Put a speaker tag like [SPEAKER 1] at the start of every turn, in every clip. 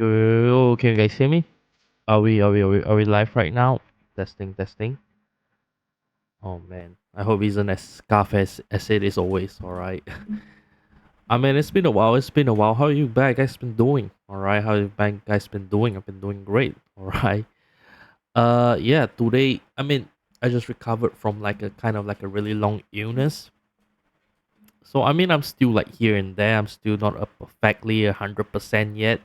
[SPEAKER 1] Yo, can you guys hear me? Are we live right now? Testing, testing. Oh man, I hope it isn't as scuffed as it is always. All right. I mean, it's been a while. It's been a while. How you guys been doing? All right. How you guys been doing? I've been doing great. All right. Yeah. Today, I mean, I just recovered from like a kind of like a really long illness. So I mean, I'm still like here and there. I'm still not a perfectly 100% yet,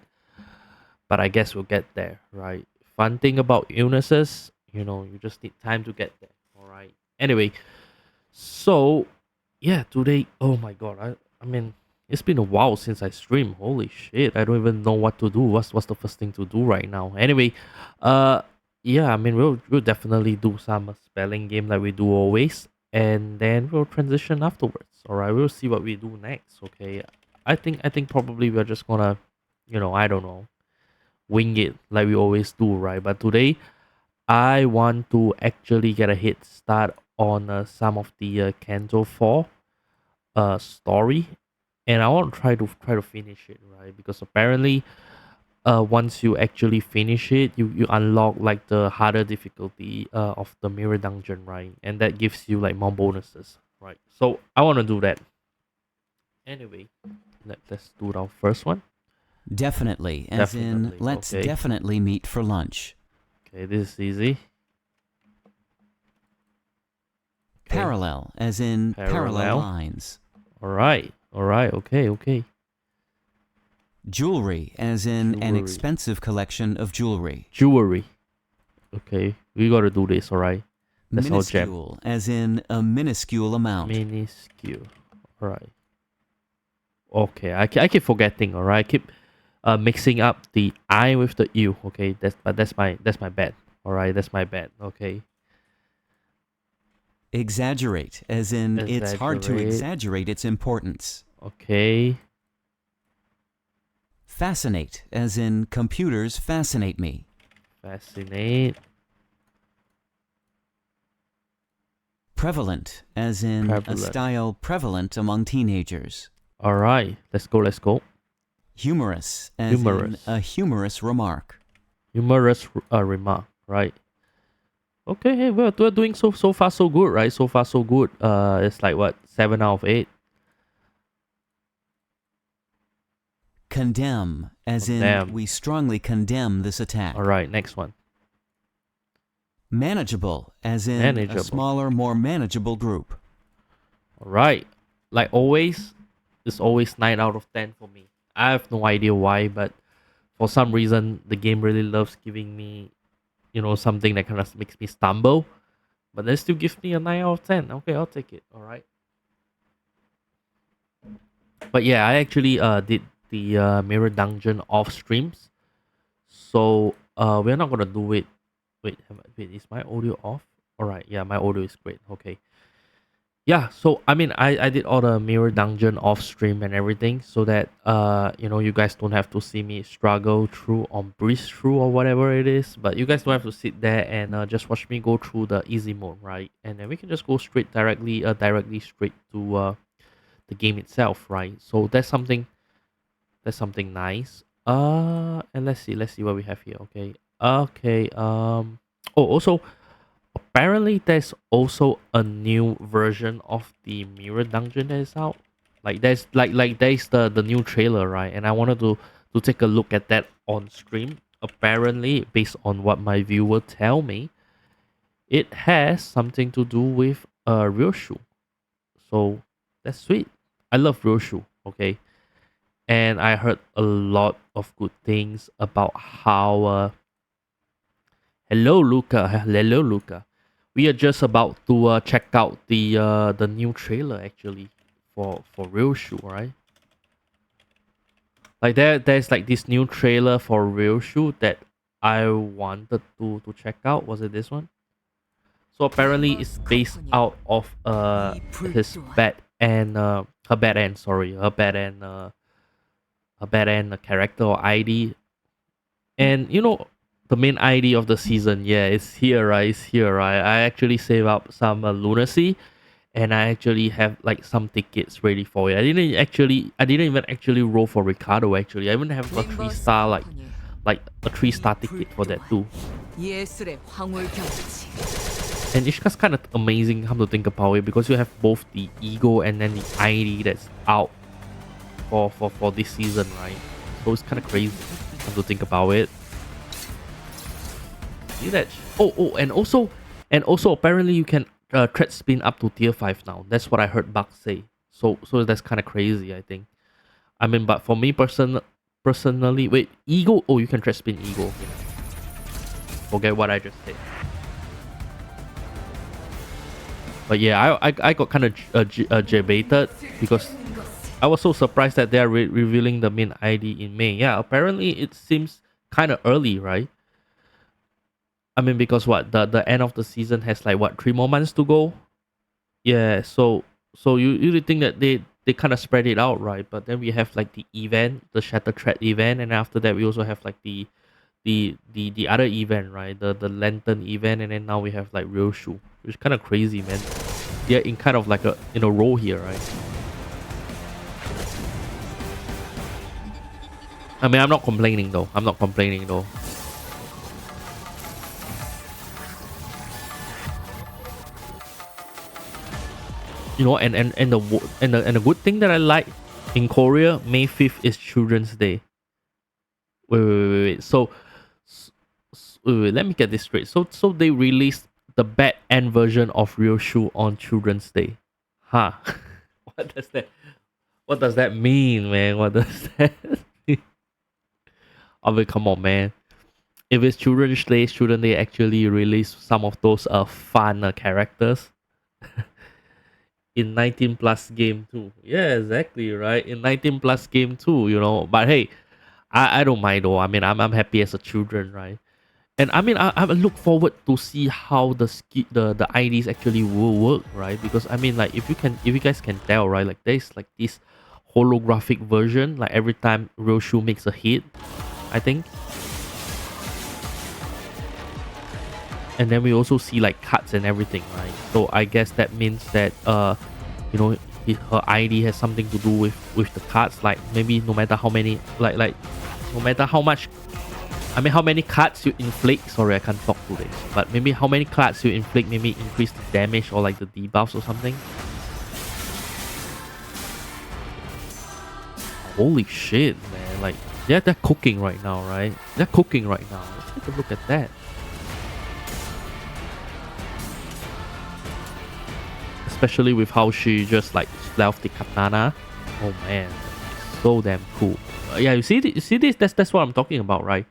[SPEAKER 1] but I guess we'll get there, right? Fun thing about illnesses, you just need time to get there. All right. Anyway, so yeah, today, oh my god, I mean, it's been a while since I streamed. Holy shit, I don't even know what to do. What's the first thing to do right now? Anyway, uh, yeah, I mean, we'll definitely do some spelling game like we do always, and then we'll transition afterwards. All right, we'll see what we do next. Okay, I think probably we're just gonna, I don't know, wing it like we always do, right? But today, I want to actually get a head start on some of the Canto 4 story, and I want to try to finish it, right? Because apparently, once you actually finish it, you unlock like the harder difficulty of the mirror dungeon, right? And that gives you like more bonuses, right? So I want to do that. Anyway, let's do our first one.
[SPEAKER 2] Definitely, as in,
[SPEAKER 1] Definitely.
[SPEAKER 2] let's
[SPEAKER 1] Okay.
[SPEAKER 2] definitely meet for lunch.
[SPEAKER 1] Okay, this is easy. Okay.
[SPEAKER 2] Parallel, as in parallel
[SPEAKER 1] Parallel.
[SPEAKER 2] lines.
[SPEAKER 1] All right. All right. Okay. Okay.
[SPEAKER 2] Jewelry, as in an
[SPEAKER 1] Jewelry.
[SPEAKER 2] expensive collection of jewelry.
[SPEAKER 1] Jewelry. Okay. We gotta do this. All right. That's our gem.
[SPEAKER 2] Minuscule, as in a minuscule amount.
[SPEAKER 1] Minuscule. All right. Okay. I keep forgetting. All right. I keep mixing up the I with the U. Okay. That's my bad. All right. That's my bad. Okay.
[SPEAKER 2] Exaggerate, as in it's hard to
[SPEAKER 1] Exaggerate.
[SPEAKER 2] exaggerate its importance.
[SPEAKER 1] Okay.
[SPEAKER 2] Fascinate, as in computers fascinate me.
[SPEAKER 1] Fascinate.
[SPEAKER 2] Prevalent, as in a
[SPEAKER 1] Prevalent.
[SPEAKER 2] style prevalent among teenagers.
[SPEAKER 1] All right. Let's go. Let's go.
[SPEAKER 2] Humorous, as
[SPEAKER 1] Humorous.
[SPEAKER 2] in a humorous remark.
[SPEAKER 1] Humorous remark. Right. Okay, hey, we're doing so far so good, right? So far so good. It's like what, 7 out of 8.
[SPEAKER 2] Condemn, as in
[SPEAKER 1] Condemn.
[SPEAKER 2] we strongly condemn this attack.
[SPEAKER 1] All right, next one.
[SPEAKER 2] Manageable, as in
[SPEAKER 1] Manageable.
[SPEAKER 2] a smaller, more manageable group.
[SPEAKER 1] All right, like always, it's always 9 out of 10 for me. I have no idea why, but for some reason the game really loves giving me, something that kind of makes me stumble, but they still give me a 9 out of 10. Okay, I'll take it. All right. But yeah, I actually did the mirror dungeon off streams, so we're not gonna do it. Wait, is my audio off? All right, yeah, my audio is great. Okay, yeah. So I mean, I did all the mirror dungeon off stream and everything, so that you guys don't have to see me struggle through or breeze through or whatever it is, but you guys don't have to sit there and just watch me go through the easy mode, right? And then we can just go directly straight to the game itself, right? So that's something nice. And let's see what we have here. Okay. Okay. Oh, also, apparently there's also a new version of the mirror dungeon that is out. Like there's the new trailer, right? And I wanted to take a look at that on stream. Apparently, based on what my viewer tell me, it has something to do with real shoe. So that's sweet. I love real shoe. Okay, and I heard a lot of good things about how. Hello, Luca. Hello, Luca. We are just about to check out the new trailer actually for Real Shoe, right? Like there's like this new trailer for Real Shoe that I wanted to check out. Was it this one? So apparently it's based out of his bad and her bad end. Sorry, her bad end character or ID. And the main ID of the season, yeah, it's here, right? It's here, right? I actually save up some lunacy, and I actually have like some tickets ready for it. I didn't even actually roll for Ricardo. Actually, I even have a 3 star like like a 3-star ticket for that too.
[SPEAKER 3] 예술의 황홀경치.
[SPEAKER 1] And Ishika's kind of amazing, come to think about it, because you have both the ego and then the ID that's out for this season, right? So it's kind of crazy, come to think about it. See that? And also apparently you can thread spin up to tier 5 now. That's what I heard Buck say. So that's kind of crazy, I think. I mean, but for me personally, wait, ego. Oh, you can thread spin ego. Okay. Forget what I just said. But yeah, I got kind of debated because I was so surprised that they are revealing the main ID in May. Yeah, apparently it seems kind of early, right? I mean, because what the end of the season has like what 3 more months to go. Yeah, so you would think that they kind of spread it out, right? But then we have like the event, the Shatter Thread event, and after that we also have like the other event, right? The Lantern event, and then now we have like Real Shoe, which is kind of crazy, man. They're in kind of like a row here, right? I mean, I'm not complaining though. I'm not complaining though. You know, and the good thing that I like in Korea, May 5th is Children's Day. Wait. Wait, let me get this straight. So they released the bad end version of Real Shoe on Children's Day. Huh? What does that what does that mean, man? What does that mean? I mean, come on, man. If it's Children's Day, shouldn't they actually release some of those fun characters? In 19 plus game too. Yeah, exactly, right? In 19 plus game too, you know. But hey, I don't mind though. I mean, I'm happy as a children, right? And I mean, I look forward to see how the IDs actually will work, right? Because I mean, like if you guys can tell, right? Like there's like this holographic version, like every time Real Shoe makes a hit, I think. And then we also see like cuts and everything, right? So I guess that means that you know, her ID has something to do with the cards. Like maybe no matter how many, like no matter how much, I mean how many cards you inflict. Sorry, I can't talk today. But maybe how many cards you inflict, maybe increase the damage or like the debuffs or something. Holy shit, man! Like they're cooking right now, right? They're cooking right now. Let's take a look at that. Especially with how she just like stealth the katana. Oh man, so damn cool. Yeah, you see this? That's what I'm talking about, right?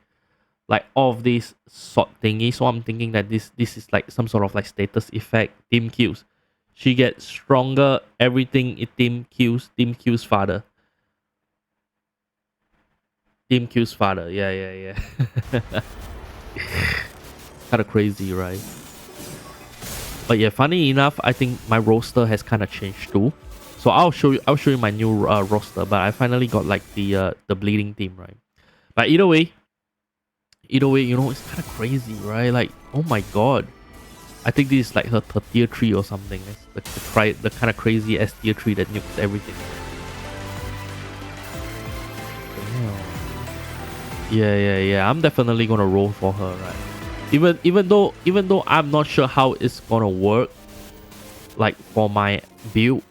[SPEAKER 1] Like all of these sort thingy. So I'm thinking that this is like some sort of like status effect. Team kills. She gets stronger. Everything it team kills. Team kills father. Team kills father. Yeah. Kind of crazy, right? But yeah, funny enough, I think my roster has kind of changed too. So I'll show you my new roster. But I finally got like the bleeding team, right? But either way, you know, it's kind of crazy, right? Like, oh my god, I think this is like her tier 3 or something. It's the kind of crazy S tier 3 that nukes everything. Damn. Yeah. I'm definitely gonna roll for her, right? Even though I'm not sure how it's gonna work, like for my build,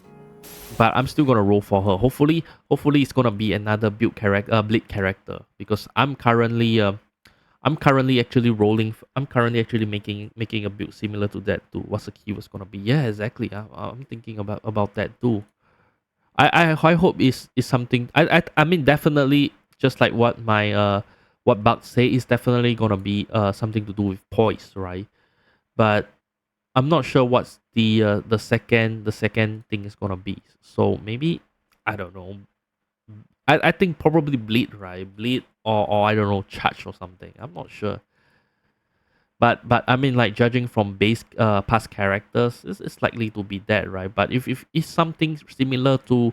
[SPEAKER 1] but I'm still gonna roll for her. Hopefully it's gonna be another bleed character, because I'm currently actually I'm currently actually making a build similar to that too. What's the key was gonna be? Yeah, exactly. I'm thinking about that too. I hope is something. I mean definitely, just like what my what Buck say, is definitely gonna be something to do with poise, right? But I'm not sure what's the second thing is gonna be. So maybe, I don't know. I think probably bleed, right? Bleed, or I don't know, charge or something. I'm not sure. But I mean, like judging from base past characters, it's likely to be that, right? But if it's something similar to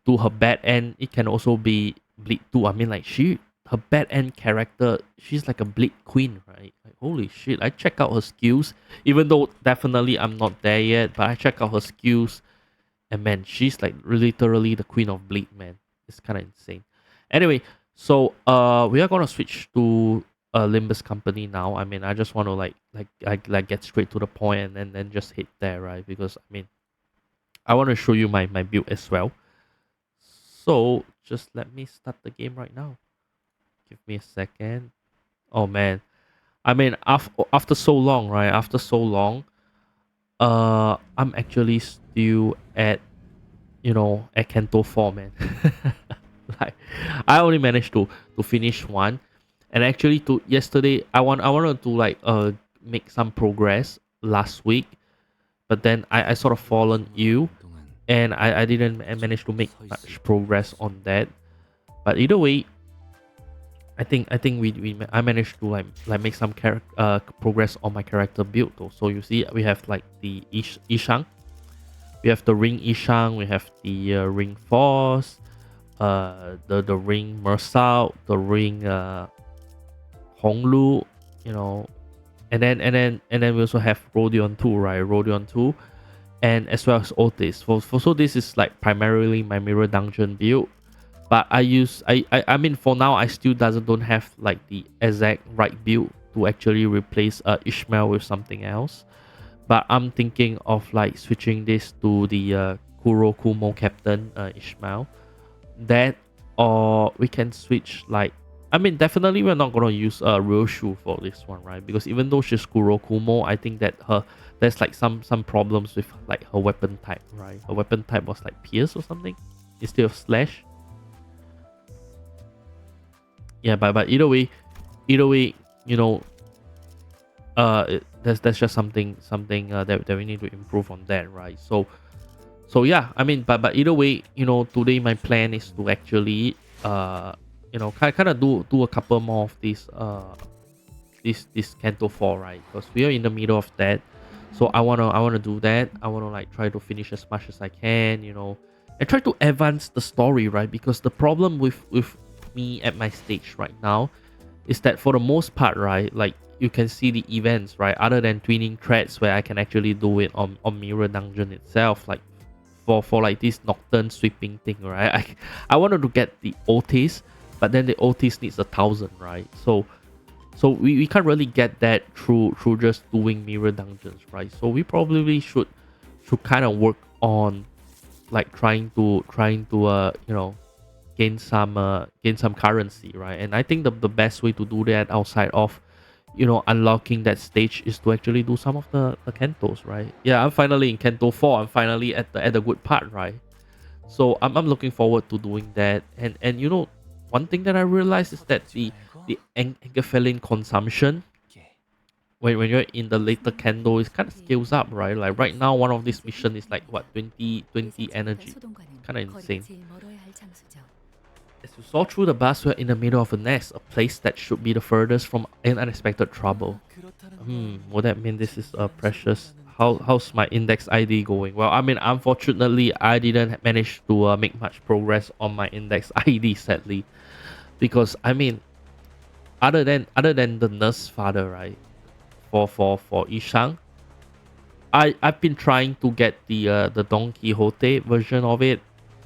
[SPEAKER 1] her bad end, it can also be bleed too. I mean, like her bad end character, she's like a bleed queen, right? Like holy shit! I check out her skills, even though definitely I'm not there yet. But I check out her skills, and man, she's like literally the queen of bleed, man. It's kind of insane. Anyway, So we are gonna switch to Limbus company now. I mean, I just want to like get straight to the point and then just hit there, right? Because I mean, I want to show you my build as well. So just let me start the game right now. Give me a second. Oh man, I mean, after so long, right? After so long, I'm actually still at at Canto 4, man. Like, I only managed to finish one, and actually to yesterday, I wanted to like make some progress last week, but then I sort of fallen ill, and I didn't manage to make much progress on that. But either way, I think I managed to like make some progress on my character build though. So you see, we have like the Ishang, we have the Ring Ishang, we have the Ring Force, the Ring Mersal, the Ring Honglu, you know, and then we also have Rodion 2, right? Rodion 2, and as well as Otis. So this is like primarily my mirror dungeon build. But I mean for now I still don't have like the exact right build to actually replace Ishmael with something else. But I'm thinking of like switching this to the Kuro Kumo Captain Ishmael. That, or we can switch like, I mean definitely we're not gonna use Ryoshu for this one, right? Because even though she's Kuro Kumo, I think that there's like some problems with like her weapon type, right? Her weapon type was like pierce or something instead of slash. Yeah, but either way, you know, that's just something that we need to improve on that, right? So yeah, I mean, but either way, today my plan is to actually kind of do a couple more of these this Canto 4, right? Because we are in the middle of that. So I wanna do that. I wanna like try to finish as much as I can, and try to advance the story, right? Because the problem with me at my stage right now is that for the most part, right, like you can see the events, right, other than twinning threads where I can actually do it on Mirror Dungeon itself, like for like this nocturne sweeping thing, right? I wanted to get the Otis, but then the Otis needs 1,000, right? So we can't really get that through just doing mirror dungeons, right? So we probably should kind of work on like trying to gain some currency, right? And I think the best way to do that outside of unlocking that stage is to actually do some of the cantos, right? Yeah, I'm finally in Canto 4. I'm finally at the good part, right? So I'm looking forward to doing that. And one thing that I realized is that the Angephelin consumption when you're in the later candle is kind of scales up, right? Like right now one of these mission is like what, 20 energy. Kind of insane. As we saw through the bus, we're in the middle of a nest, a place that should be the furthest from an unexpected trouble. Would that mean this is precious? How's my index ID going? Well, I mean, unfortunately, I didn't manage to make much progress on my index ID, sadly, because I mean, other than the nurse father, right? For Ishang, I've been trying to get the Don Quixote version of it,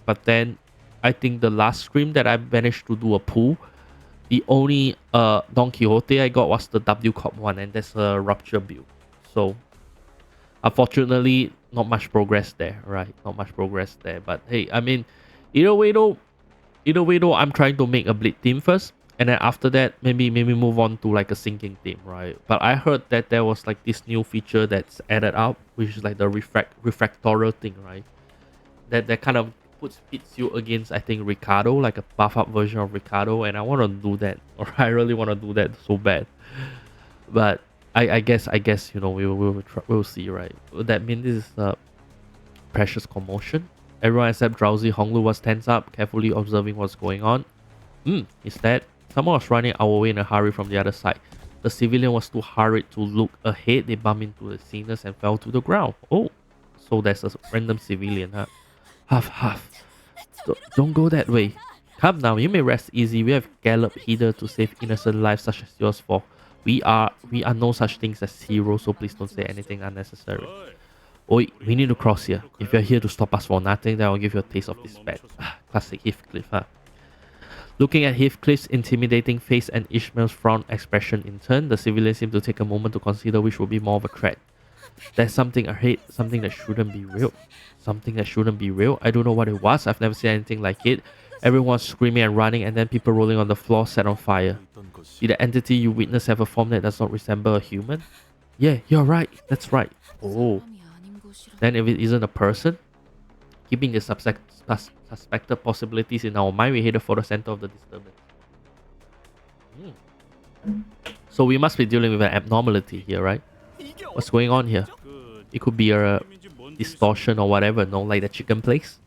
[SPEAKER 1] but then I think the last stream that I managed to do a pull, the only Don Quixote I got was the W Corp one, and that's a rupture build. So unfortunately, not much progress there, right? Not much progress there. But hey, I mean, either way though, I'm trying to make a bleed team first, and then after that, maybe move on to like a sinking team, right? But I heard that there was like this new feature that's added up, which is like the refractorial thing, right? That kind of pits you against, I think, Ricardo, like a buff up version of Ricardo, and I want to do that, or I really want to do that so bad. But I guess we'll see, right? That means this is a precious commotion. Everyone except Drowsy Honglu was tense up, carefully observing what's going on. Is that someone was running our way in a hurry from the other side? The civilian was too hurried to look ahead. They bumped into the sinners and fell to the ground. Oh, so there's a random civilian, huh? Huff. Don't go that way. Come now, you may rest easy. We have galloped hither to save innocent lives such as yours, for we are no such things as heroes, so please don't say anything unnecessary. Oi, we need to cross here. If you're here to stop us for nothing, then I'll give you a taste of this bad. Classic Heathcliff, huh? Looking at Heathcliff's intimidating face and Ishmael's frown expression in turn, the civilians seem to take a moment to consider which would be more of a threat. There's something ahead, something that shouldn't be real. Something that shouldn't be real. I don't know what it was. I've never seen anything like it. Everyone screaming and running, and then people rolling on the floor set on fire. Did the entity you witness have a form that does not resemble a human? Yeah, you're right. That's right. Oh. Then if it isn't a person, keeping the suspected possibilities in our mind, we headed for the center of the disturbance. So we must be dealing with an abnormality here, right? What's going on here? It could be a distortion or whatever, no? Like the chicken place?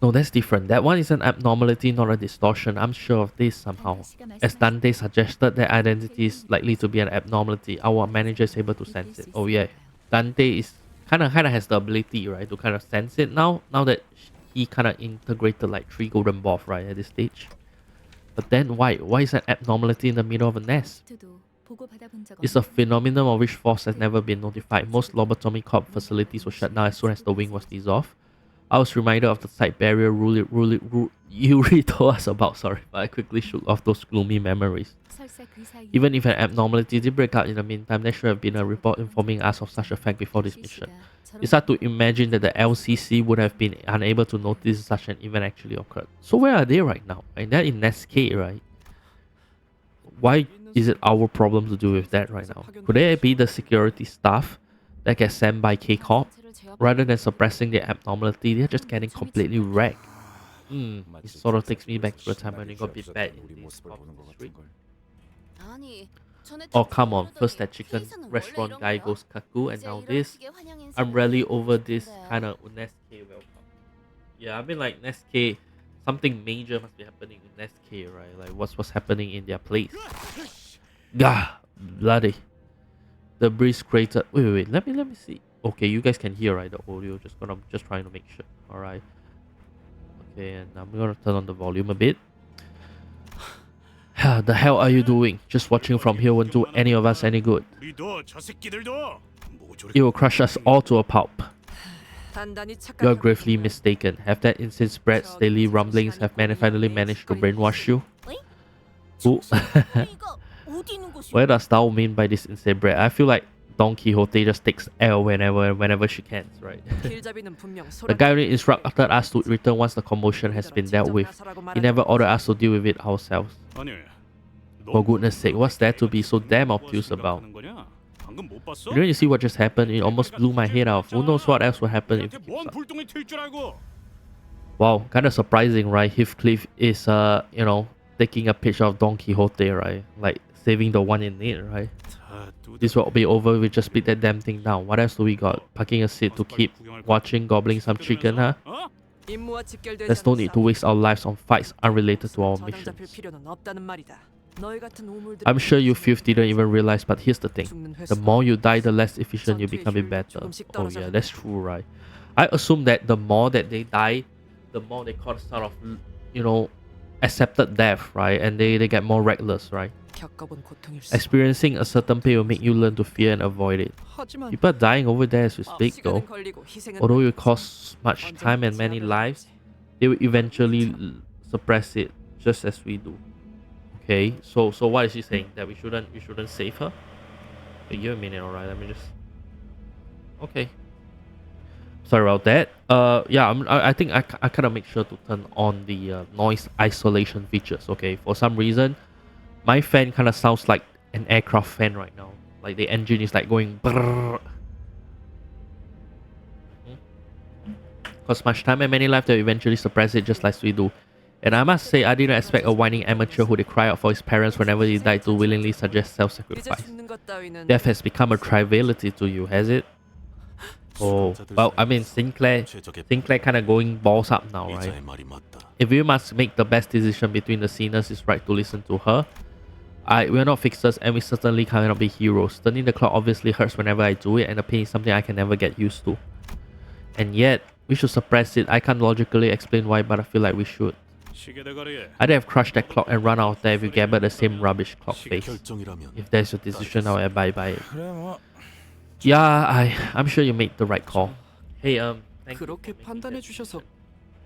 [SPEAKER 1] No, that's different. That one is an abnormality, not a distortion. I'm sure of this somehow. As Dante suggested, that identity is likely to be an abnormality. Our manager is able to sense it. Oh yeah. Dante is kind of has the ability, right, to kind of sense it now that he kind of integrated like 3 golden balls, right, at this stage. But then why is an abnormality in the middle of a nest? It's a phenomenon of which force has never been notified. Most lobotomy corp facilities were shut down as soon as the wing was dissolved. I was reminded of the site barrier rule Yuri told us about, sorry, but I quickly shook off those gloomy memories. Even if an abnormality did break out in the meantime, there should have been a report informing us of such a fact before this mission. It's hard to imagine that the LCC would have been unable to notice such an event actually occurred. So where are they right now? Right? They're in Nest K, right? Why is it our problem to do with that right now? Could they be the security staff that gets sent by K-Corp? Rather than suppressing the abnormality, they're just getting completely wrecked. It sort of takes me back to the time when it got a bit bad in this street. Oh come on, first that chicken restaurant guy goes cuckoo and now this. I'm really over this kind of Nest K welcome. Yeah, I mean like Nest K, something major must be happening in Nest K, right? Like what's happening in their place. Gah, bloody. The breeze created. Wait. Let me see. Okay, you guys can hear, right, the audio. Just trying to make sure. All right. Okay, and I'm gonna turn on the volume a bit. The hell are you doing? Just watching from here won't do any of us any good. It will crush us all to a pulp. You're gravely mistaken. Have that insane spread's daily rumblings have finally managed to brainwash you? Ooh. What does thou mean by this insane bread? I feel like Don Quixote just takes L whenever she can, right? The guy only instructed us to return once the commotion has been dealt with. He never ordered us to deal with it ourselves. For goodness sake, what's there to be so damn obtuse about? You see what just happened? It almost blew my head off. Who knows what else will happen if it keeps up. Wow, kind of surprising, right? Heathcliff is, taking a page of Don Quixote, right? Like, saving the one in need, right? This will be over, we just beat that damn thing down. What else do we got? Packing a seat to keep watching, gobbling some chicken, huh? There's no need to waste our lives on fights unrelated to our missions. I'm sure you fifth didn't even realize, but here's the thing. The more you die, the less efficient you become better. Oh yeah, that's true, right? I assume that the more that they die, the more they cause sort of, accepted death, right? And they get more reckless, right? Experiencing a certain pain will make you learn to fear and avoid it. People are dying over there as we speak though. Although it will cost much time and many lives, they will eventually suppress it, just as we do. Okay, so what is she saying? That we shouldn't save her? Wait, give a minute, alright, let me just... Okay. Sorry about that. Yeah, I think I kind of make sure to turn on the noise isolation features, okay? For some reason, my fan kind of sounds like an aircraft fan right now. Like the engine is like going brrrr. Cost much time and many lives, they'll eventually suppress it just like we do. And I must say, I didn't expect a whining amateur who they cry out for his parents whenever he died to willingly suggest self-sacrifice. Death has become a triviality to you, has it? Oh, well, I mean, Sinclair kind of going balls up now, right? If we must make the best decision between the sinners, it's right to listen to her. We're not fixers and we certainly cannot be heroes. Turning the clock obviously hurts whenever I do it, and the pain is something I can never get used to. And yet, we should suppress it. I can't logically explain why, but I feel like we should. I'd have crushed that clock and run out of there if you gabbled the same rubbish clock face. If that's your decision, I'll abide by it. Yeah, I'm sure you made the right call. Hey, thank you for making that decision.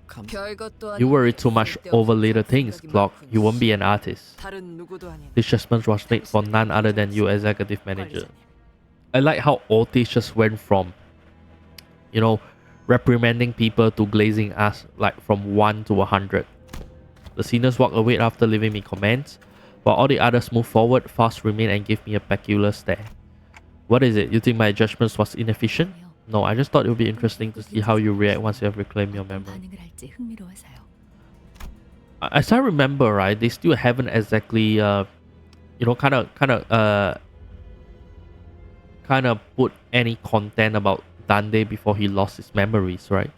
[SPEAKER 3] 별것도
[SPEAKER 1] You
[SPEAKER 3] 아닌
[SPEAKER 1] worry too much over
[SPEAKER 3] 쓸데없는
[SPEAKER 1] little things,
[SPEAKER 3] 생각이
[SPEAKER 1] Clock.
[SPEAKER 3] 많군.
[SPEAKER 1] You won't be an artist.
[SPEAKER 3] 다른 누구도 아닌
[SPEAKER 1] This judgment was made for none other than you, executive manager. I like how Otis just went from, you know, reprimanding people to glazing us like from 1 to 100. The seniors walked away after leaving me comments, while all the others moved forward, Faust remained and gave me a peculiar stare. What is it? You think my judgment was inefficient? No, I just thought it would be interesting to see how you react once you have reclaimed your memory. As I remember, right, they still haven't exactly, kind of put any content about Dande before he lost his memories, right?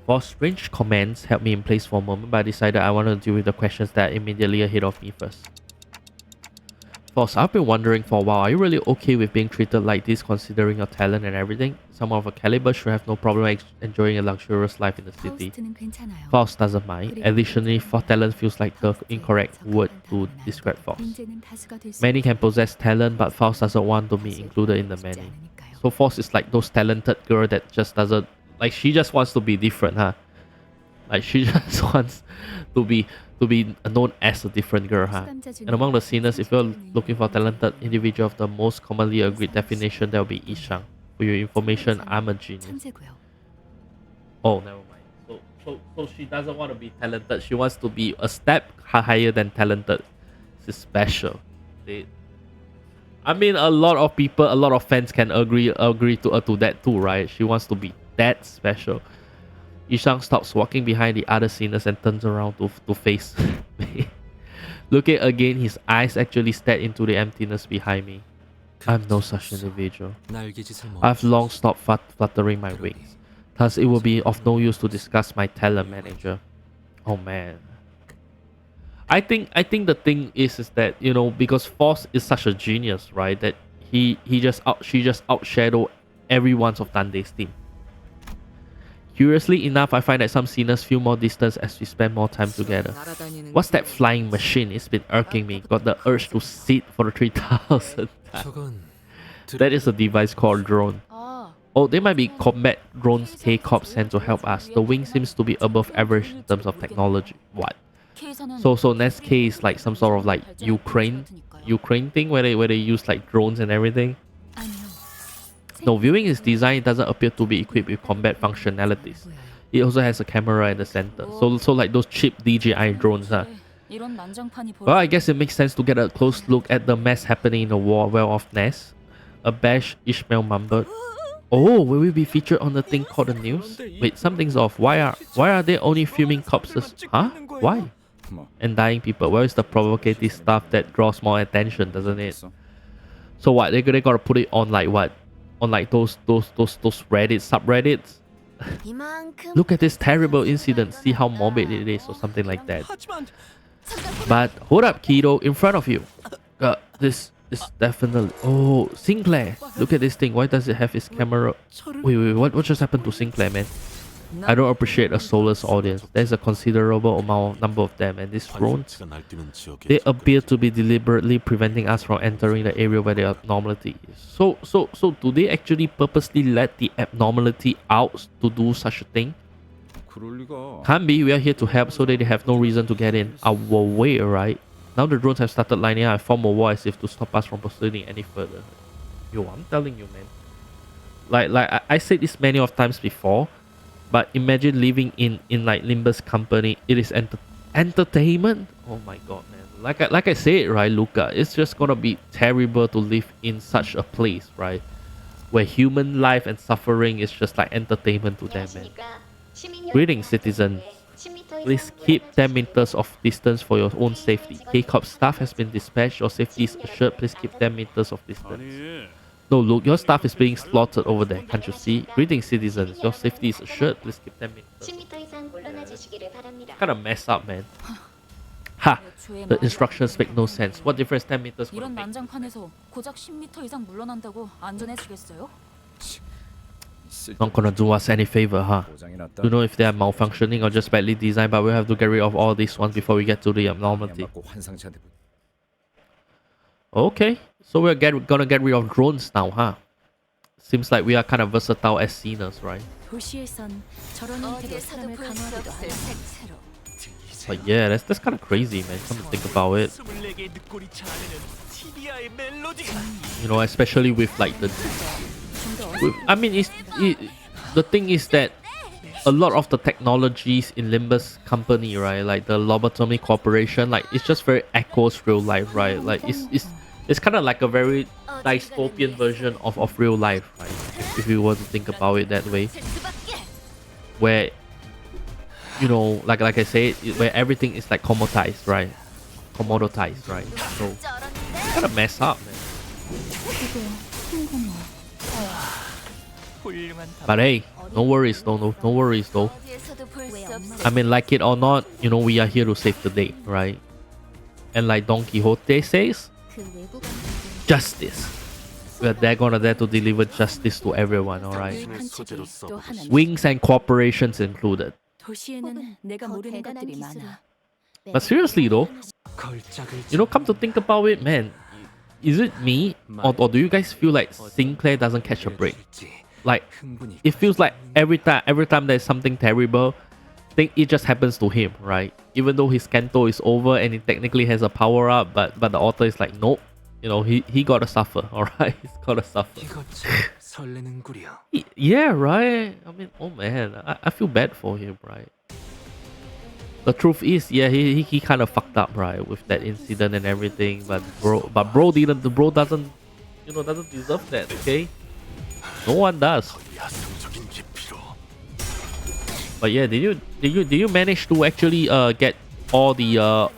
[SPEAKER 1] For strange comments held me in place for a moment, but I decided I wanted to deal with the questions that are immediately ahead of me first. Boss, I've been wondering for a while, are you really okay with being treated like this considering your talent and everything? Someone of a caliber should have no problem enjoying a luxurious life in the city. Faust doesn't mind. Additionally, for talent feels like the incorrect word to describe Faust. Many can possess talent, but Faust doesn't want to be included in the many. So Faust is like those talented girl that just doesn't, like she just wants to be different, huh? Like she just wants to be known as a different girl, huh? And among the seniors, if you're looking for a talented individual of the most commonly agreed definition, that will be Ishang. For your information, I'm a genius. Oh, never mind. So she doesn't want to be talented. She wants to be a step higher than talented. She's special. I mean, a lot of people, a lot of fans can agree to that too, right? She wants to be that special. Ishang stops walking behind the other seniors and turns around to face me. Looking again, his eyes actually stared into the emptiness behind me. I'm no such individual. I've long stopped fluttering my wings. Thus, it will be of no use to discuss my talent, manager. Oh man. I think the thing is that, you know, because Force is such a genius, right? That she just outshadowed everyone's of Dande's team. Curiously enough, I find that some seniors feel more distance as we spend more time together. What's that flying machine? It's been irking me. Got the urge to sit for the 3000th time. That is a device called drone. Oh, they might be combat drones K-Corp sent to help us. The wing seems to be above average in terms of technology. What? So next K is like some sort of like Ukraine thing where they use like drones and everything. No, viewing its design, it doesn't appear to be equipped with combat functionalities. It also has a camera in the center. So like those cheap DJI drones, huh? Well, I guess it makes sense to get a close look at the mess happening in the well-off nest. Abashed, Ishmael mumbled. Oh, will we be featured on the thing called the news? Wait, something's off. Why are they only filming corpses? Huh? Why? And dying people. Where is the provocative stuff that draws more attention, doesn't it? So what? They gotta put it on like what? On like those Reddit subreddits. Look at this terrible incident. See how morbid it is, or something like that. But hold up, Kido, in front of you. This is definitely. Oh, Sinclair. Look at this thing. Why does it have its camera? Wait. What just happened to Sinclair, man? I don't appreciate a soulless audience. There's a considerable number of them, and these drones, they appear to be deliberately preventing us from entering the area where the abnormality is. So do they actually purposely let the abnormality out to do such a thing? Can't be. We are here to help, so they have no reason to get in our way, right? Now the drones have started lining up and form a wall as if to stop us from proceeding any further. Yo, I'm telling you, man. Like I said this many of times before. But imagine living in like Limbus company. It is entertainment. Oh my god, man! Like I said, right, Luca? It's just gonna be terrible to live in such a place, right? Where human life and suffering is just like entertainment to them, man. Greetings, citizens. Please keep 10 meters of distance for your own safety. K-Corp staff has been dispatched. Your safety is assured. Please keep 10 meters of distance. No, look, your staff is being slaughtered over there. Can't you see? Greetings, citizens. Your safety is assured. Please keep 10 meters. Kind of mess up, man. Ha! The instructions make no sense. What difference 10 meters would
[SPEAKER 3] 이런
[SPEAKER 1] make?
[SPEAKER 3] 난장판에서 고작 10m 이상 물러난다고 안전해지겠어요?
[SPEAKER 1] Not gonna do us any favor, huh? Don't know if they are malfunctioning or just badly designed, but we'll have to get rid of all these ones before we get to the abnormality. Okay, so we're gonna get rid of drones now, huh? seems like we are kind of versatile as sinners, right?
[SPEAKER 3] 도시에선 저런 형태로 사람을 강화하기도 하나.
[SPEAKER 1] But yeah, that's kind of crazy, man. Come to think about it. You know, especially with like I mean, the thing is that a lot of the technologies in Limbus company, right? Like the Lobotomy Corporation, like it's just very echoes real life, right? Like it's kind of like a very dystopian version of real life, right? If you were to think about it that way, where you know, like I said, where everything is like commoditized, right? Commoditized, right? So kind of mess up, man. But hey, no worries though, no worries though. I mean, like it or not, you know, we are here to save the day, right? And like Don Quixote says, justice. We are there to deliver justice to everyone, alright? Wings and corporations included.
[SPEAKER 3] 도시에는 내가 모르는 것들이 많아.
[SPEAKER 1] But seriously though, you know, come to think about it, man, is it me or do you guys feel like Sinclair doesn't catch a break? Like, it feels like every time there's something terrible, it just happens to him, right? Even though his canto is over and he technically has a power up, but the author is like, nope, you know, he gotta suffer, alright? He's gotta suffer. Yeah, right? I mean, oh man, I feel bad for him, right? The truth is, yeah, he kind of fucked up, right, with that incident and everything, but bro doesn't, you know, doesn't deserve that, okay? No one does. But yeah, did you manage to actually get all the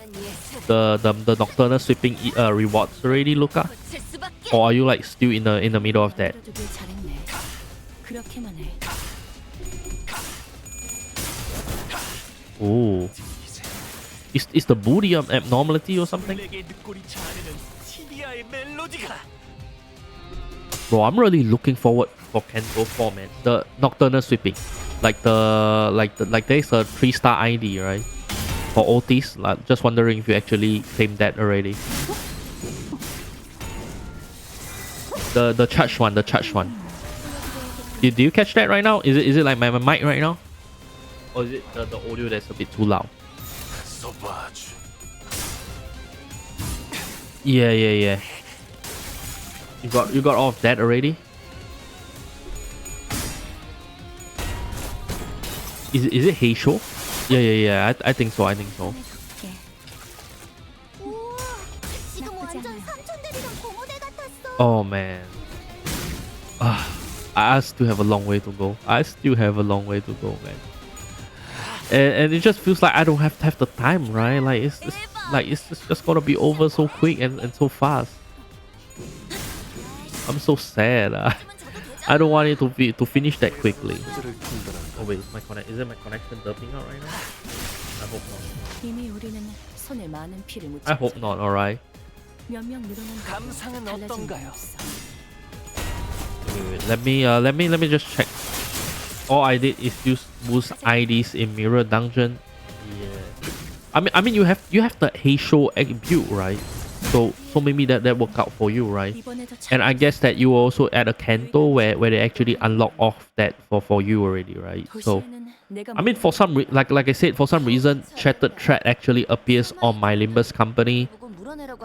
[SPEAKER 1] nocturnal sweeping rewards already, Luca? Or are you like still in the middle of that? Oh, is the booty an abnormality or something? Bro, I'm really looking forward for Canto 4, man. The nocturnal sweeping, like there's a 3-star ID, right? For Otis, like, just wondering if you actually claimed that already. The charged one, Did you catch that right now? Is it like my mic right now? Or is it the audio that's a bit too loud? Yeah. You got all of that already? Is it Heisho? Yeah. I think so. Oh man. I still have a long way to go. Man. And it just feels like I don't have the time, right? Like it's just gonna be over so quick and so fast. I'm so sad. I don't want it to finish that quickly. Oh wait, is it my connection derping out right now? I hope not. I hope not. Alright. Wait. Let me just check. All I did is use boost IDs in Mirror Dungeon. Yeah. I mean you have the Heisho build, right? So maybe that worked out for you, right? And I guess that you also add a canto where they actually unlock off that for you already, right? So I mean, for some like I said, for some reason, Shattered Thread actually appears on my Limbus company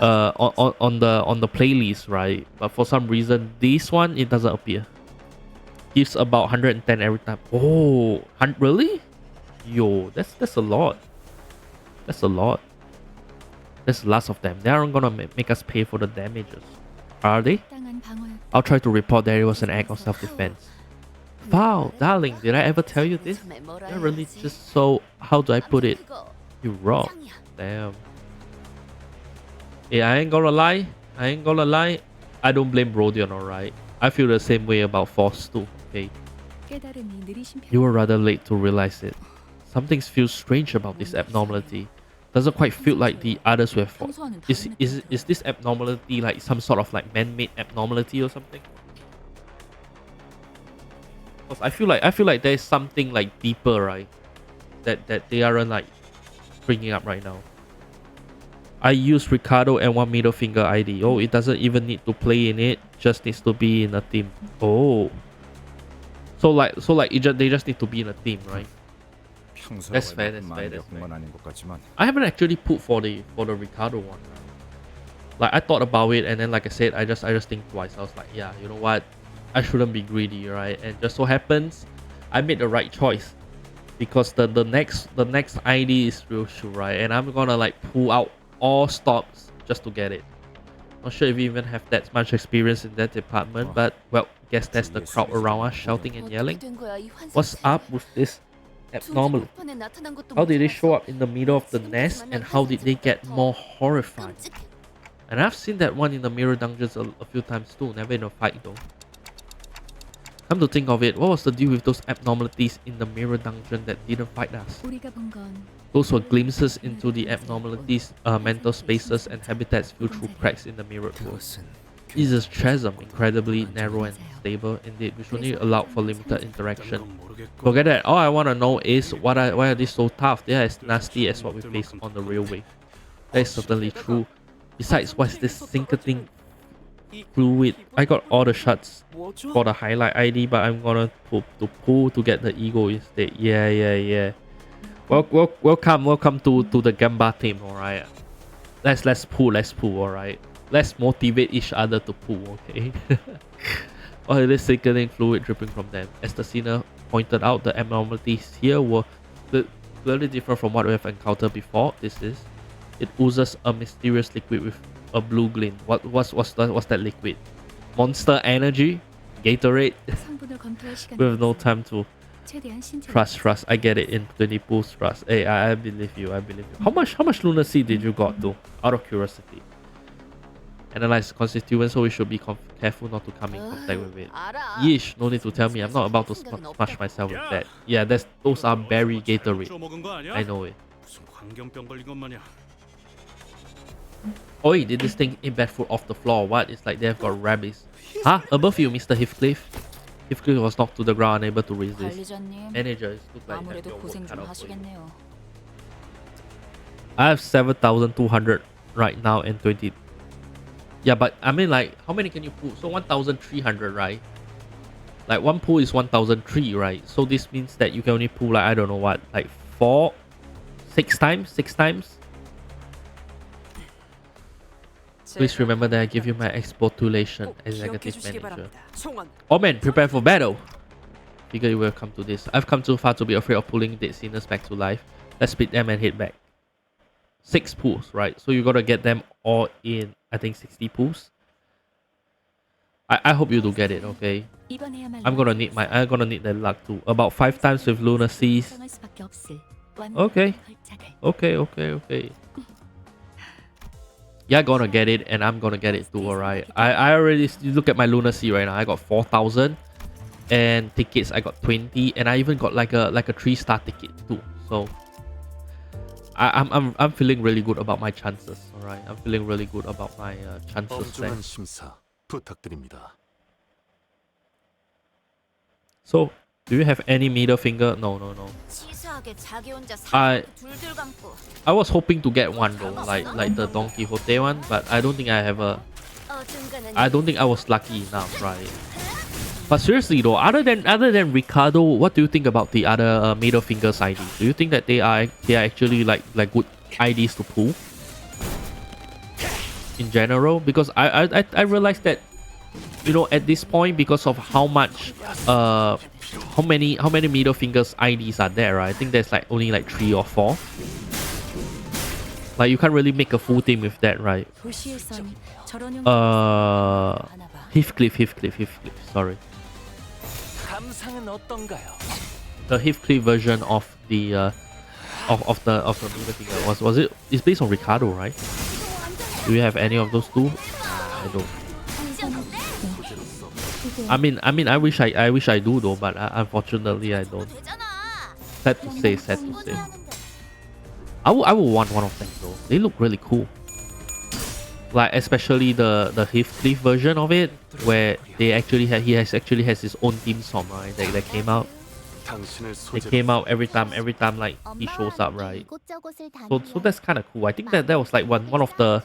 [SPEAKER 1] on the playlist, right? But for some reason, this one it doesn't appear. Gives about 110 every time. Oh, really? Yo, that's a lot. That's lots of them. They aren't gonna make us pay for the damages, are they? I'll try to report that it was an act of self-defense. Wow, darling, did I ever tell you this? You're really just so... How do I put it? You rock. Damn. Yeah, I ain't gonna lie. I don't blame Rodion, alright? I feel the same way about Force too, okay? You were rather late to realize it. Something feels strange about this abnormality. Doesn't quite feel like the others we have fought. Is this abnormality like some sort of like man-made abnormality or something? Because I feel like there's something like deeper, right? That they aren't like bringing up right now. I use Ricardo and one middle finger ID. Oh, it doesn't even need to play in it. Just needs to be in a team. Oh. So like they just need to be in a team, right? That's fair, that's fair, that's fair. I haven't actually put for the Ricardo one. Like I thought about it, and then like I said, I just think twice. I was like, yeah, you know what? I shouldn't be greedy, right? And just so happens, I made the right choice. Because the next ID is real shoe, right? And I'm gonna like pull out all stops just to get it. Not sure if we even have that much experience in that department, but well, guess that's the crowd around us shouting and yelling. What's up with this abnormality? How did they show up in the middle of the nest, and how did they get more horrifying? And I've seen that one in the mirror dungeons a few times too, never in a fight though. Come to think of it, what was the deal with those abnormalities in the mirror dungeon that didn't fight us? Those were glimpses into the abnormalities, mental spaces and habitats filled through cracks in the mirrored world. This is chasm, incredibly narrow and stable, indeed, which only allowed for limited interaction. Forget that, all I want to know is why are they so tough? They are as nasty as what we face on the railway. That is certainly true. Besides, what's this synthetic fluid? I got all the shots for the highlight ID, but I'm gonna pull to get the ego instead. Yeah. Welcome to the Gamba team, alright. Let's pull, alright. Let's motivate each other to pull, okay? Or this sickening fluid dripping from them. As the senior pointed out, the abnormalities here were clearly different from what we have encountered before. It oozes a mysterious liquid with a blue glint. What's that liquid? Monster energy? Gatorade? We have no time to trust. I get it in 20 pools. Trust. Hey, I believe you. How much lunacy did you got though? Out of curiosity. Analyze constituents, so we should be careful not to come in contact with it. Yeesh, no need to tell me. I'm not about to smash myself with that. Yeah, those are berry Gatorade. I know it. Oi, did this thing eat bad food off the floor? What? It's like they've got rabies. Huh? Above you, Mr. Heathcliff. Heathcliff was knocked to the ground, unable to resist. Managers look like you have your work cut out for you. I have 7,200 right now and 20. Yeah, but I mean, like, how many can you pull? So 1,300, right? Like, one pull is 1,003, right? So this means that you can only pull, like, I don't know what, like 6 times? Please remember that I give you my expostulation, executive manager. Oh man, prepare for battle! Figure you will come to this. I've come too far to be afraid of pulling dead sinners back to life. Let's beat them and head back. 6 pulls, right? So you gotta get them all in, I think 60 pulls. I hope you do get it, okay? I'm gonna need that luck too. About 5 times with lunacies. Okay. You're gonna get it, and I'm gonna get it too, alright? I already look at my lunacy right now. I got 4,000, and tickets I got 20, and I even got like a 3-star ticket too. So I'm feeling really good about my chances, alright? I'm feeling really good about my chances there. So, do you have any middle finger? No. I was hoping to get one though, like the Don Quixote one, but I don't think I have a. I don't think I was lucky enough, right? But seriously though, other than Ricardo, what do you think about the other middle fingers ID? Do you think that they are actually like good IDs to pull in general? Because I realized that, you know, at this point, because of how much how many middle fingers IDs are there, right? I think there's like only like 3 or 4. Like, you can't really make a full team with that, right? Heathcliff, sorry. The Heathcliff version of the of the middle finger was it? It's based on Ricardo, right? Do you have any of those two? I don't. I mean, I wish I do though, but unfortunately I don't. Sad to say. I would want one of them though. They look really cool. Like, especially the Heathcliff version of it, where he actually has his own theme song, right? That came out. They came out every time like he shows up, right? So that's kind of cool. I think that was like one of the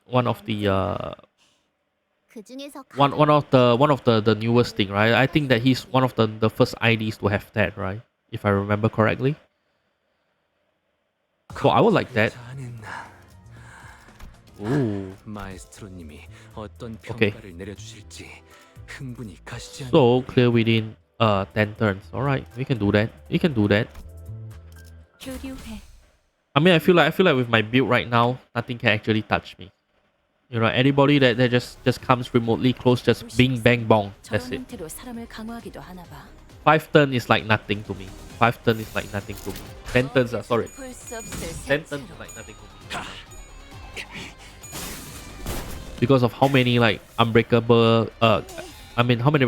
[SPEAKER 1] one of the newest thing, right? I think that he's one of the first IDs to have that, right? If I remember correctly. So I would like that. Ooh. Okay. So clear within 10 turns. Alright, we can do that. We can do that. I mean I feel like with my build right now, nothing can actually touch me. You know, anybody that just comes remotely close, just bing bang bong. That's it. 5 turn is like nothing to me. 5 turn is like nothing to me. 10 turns sorry. 10 turns is like nothing to me. Because of how many like unbreakable I mean how many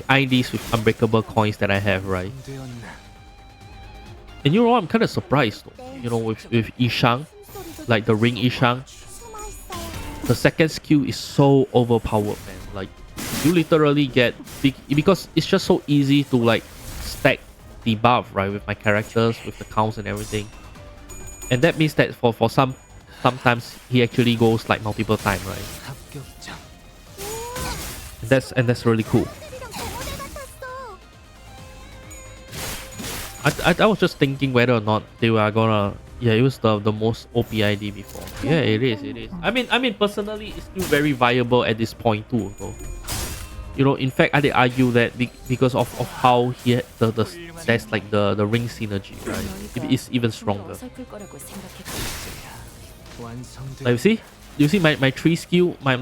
[SPEAKER 1] IDs with unbreakable coins that I have, right? And you know what, I'm kinda surprised though. You know, with Ishang, like the ring Ishang, the second skill is so overpowered, man. Like you literally get big because it's just so easy to like stack the buff, right, with my characters, with the counts and everything. And that means that for sometimes he actually goes like multiple times, right? And that's really cool. I was just thinking whether or not they were gonna it was the most OP ID before. Yeah, it is. I mean personally it's still very viable at this point too, though. You know, in fact I'd argue that because of how he had that's like the ring synergy, right? It is even stronger. Like you see my 3 skill, my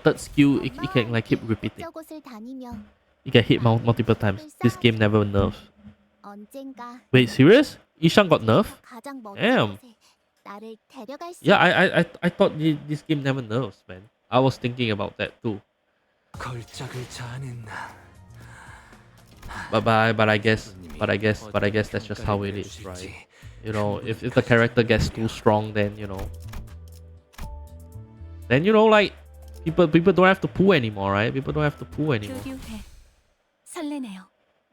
[SPEAKER 1] third skill, it can like keep repeating. It can hit multiple times. This game never nerfs. Wait, serious? Ishan got nerfed? Damn. Yeah, I thought this game never nerfs, man. I was thinking about that too. But I guess that's just how it is, right? You know, if the character gets too strong, then you know, like people don't have to pull anymore, right? People don't have to pull anymore.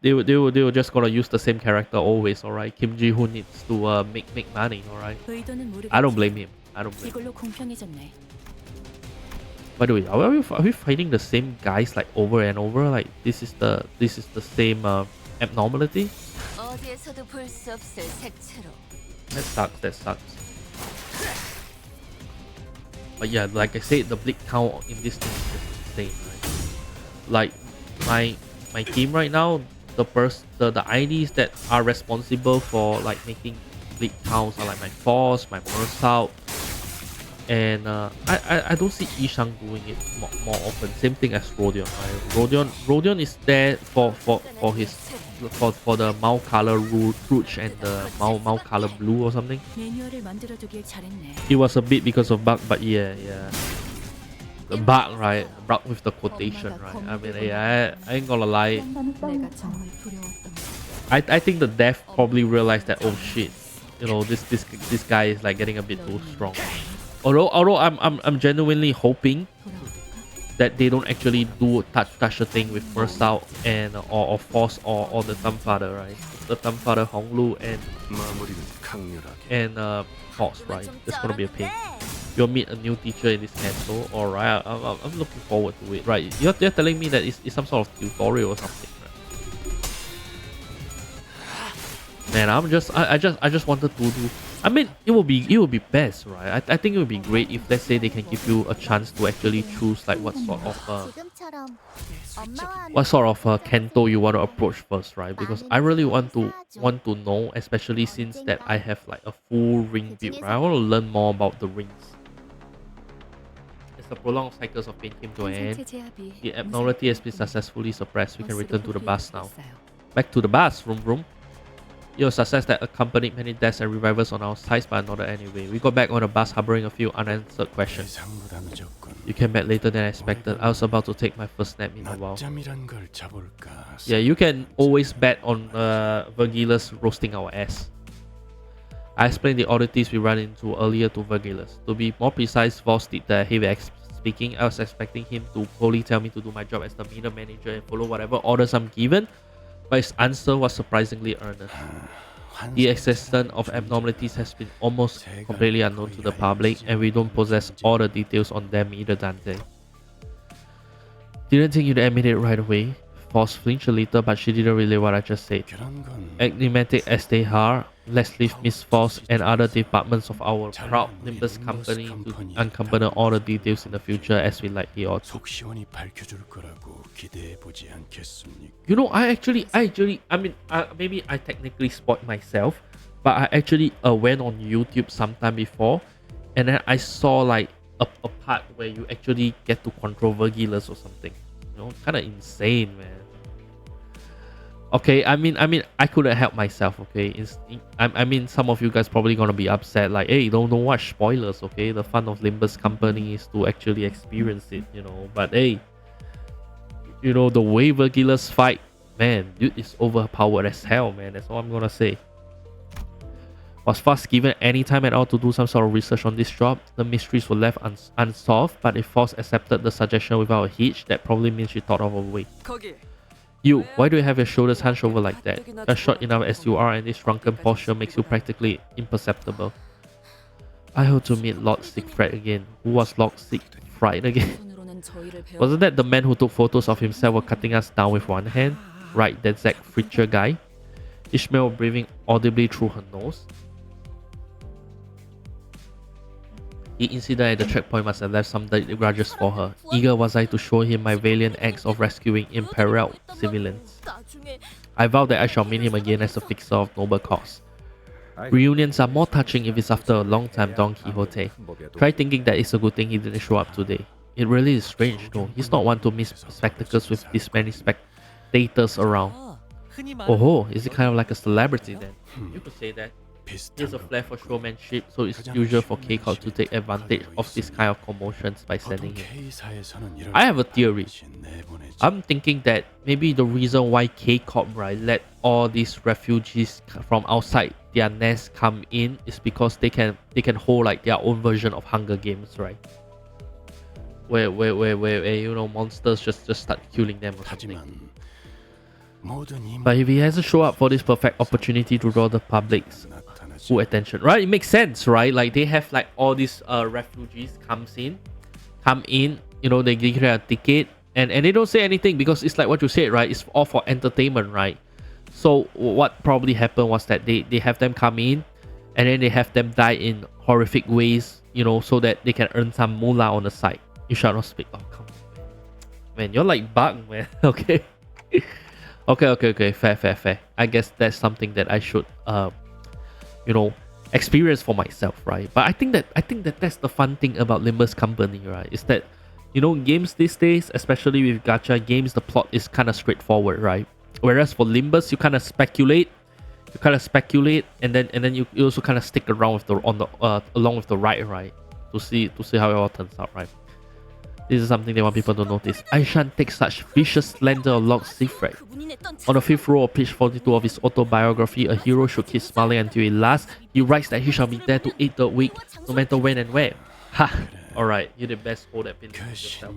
[SPEAKER 1] They were just gonna use the same character always, alright? Kim Ji-hoon needs to make money, alright? I don't blame him. By the way, are we fighting the same guys like over and over? Like this is the same abnormality? That sucks. But yeah, like I said, the bleed count in this thing is just insane, right? Like my team right now, the IDs that are responsible for like making bleed counts are like my Force, my Mersault, and I don't see Ishang doing it more often. Same thing as Rodion. Right? Rodion is there for his for the Mao color rouge and the Mao color blue or something. It was a bit because of bug, but yeah. The bug, right? Bug with the quotation, right? I mean, yeah, I ain't gonna lie. I think the dev probably realized that, oh shit, you know, this guy is like getting a bit too strong. Although I'm genuinely hoping that they don't actually do touch a thing with Mersault and or Force or the Thumb Father, right? The Thumb Father Honglu and Force, right? That's gonna be a pain. You'll meet a new teacher in this canto. Alright, I'm looking forward to it. Right, you're telling me that it's some sort of tutorial or something, right? Man, I just wanted to do. I mean, it will be best, right? I think it would be great if, let's say, they can give you a chance to actually choose like what sort of canto you want to approach first, right? Because I really want to know, especially since that I have like a full ring build, right? I want to learn more about the rings. As the prolonged cycles of pain came to an end, the abnormality has been successfully suppressed. We can return to the bus now. Back to the bus, vroom. Your success that accompanied many deaths and revivals on our sides, but not anyway. We got back on the bus harboring a few unanswered questions. You came back later than I expected. I was about to take my first nap in a while. Yeah, you can always bet on Vergilus roasting our ass. I explained the oddities we ran into earlier to Vergilus. To be more precise, Voss did the heavy speaking. I was expecting him to fully tell me to do my job as the middle manager and follow whatever orders I'm given. but his answer was surprisingly earnest. The existence of abnormalities has been almost completely unknown to the public, and we don't possess all the details on them either, Dante. Didn't think you'd admit it right away. Force flinched a little, but she didn't relay what I just said. Enigmatic as they are, let's leave Miss Force and other departments of our proud Nimbus company to uncover all the details in the future as we likely ought to. You know, maybe I technically spoiled myself, but I actually went on YouTube sometime before, and then I saw like a part where you actually get to control Vergilus or something. You know, kind of insane, man. Okay, I mean, I couldn't help myself. Okay, I mean, some of you guys probably gonna be upset, like, hey, don't watch spoilers. Okay, the fun of Limbus Company is to actually experience it, you know. But hey, you know, the way Vergilus fight, man, dude is overpowered as hell, man. That's all I'm gonna say. Was Fast given any time at all to do some sort of research on this job? The mysteries were left unsolved, but if Foss accepted the suggestion without a hitch, that probably means she thought of a way. You, why do you have your shoulders hunched over like that? Just short enough as you are, and this shrunken posture makes you practically imperceptible. I hope to meet Lord Siegfried again. Who was Lord Siegfried again? Wasn't that the man who took photos of himself while cutting us down with one hand? Right, that Zack Fritcher guy. Ishmael breathing audibly through her nose. The incident at the checkpoint must have left some grudges for her. Eager was I to show him my valiant acts of rescuing imperiled civilians. I vowed that I shall meet him again as a fixer of noble cause. Reunions are more touching if it's after a long time, Don Quixote. Try thinking that it's a good thing he didn't show up today. It really is strange though. He's not one to miss spectacles with this many spectators around. Oh, is it kind of like a celebrity then? You could say that. He has a flair for showmanship, so it's usual for K-Corp to take advantage of this kind of commotions by sending him. I have a theory. I'm thinking that maybe the reason why K-Corp, right, let all these refugees from outside their nest come in is because they can hold like their own version of Hunger Games, right? Where you know, monsters just start killing them or something. But if he hasn't shown up for this perfect opportunity to draw the public's full attention, right? It makes sense, right? Like they have like all these refugees come in, you know, they give them a ticket and they don't say anything because it's like what you said, right? It's all for entertainment, right? So what probably happened was that they have them come in and then they have them die in horrific ways, you know, so that they can earn some moolah on the side. You shall not speak. Oh, come on, man, you're like bug, man. Okay. Okay. Fair. I guess that's something that I should, you know, experience for myself, right? But I think that that's the fun thing about Limbus Company, right? Is that, you know, games these days, especially with gacha games, the plot is kind of straightforward, right? Whereas for Limbus, you kind of speculate, and then you also kind of stick around with along with the ride, right? To see how it all turns out, right? This is something they want people to notice. I shan't take such vicious slander of Lord Siegfried. On the 5th row of page 42 of his autobiography, A Hero Should Keep Smiling Until He Lasts, he writes that he shall be there to aid the weak, no matter when and where. Ha! Alright, you the best hold that pin to yourself.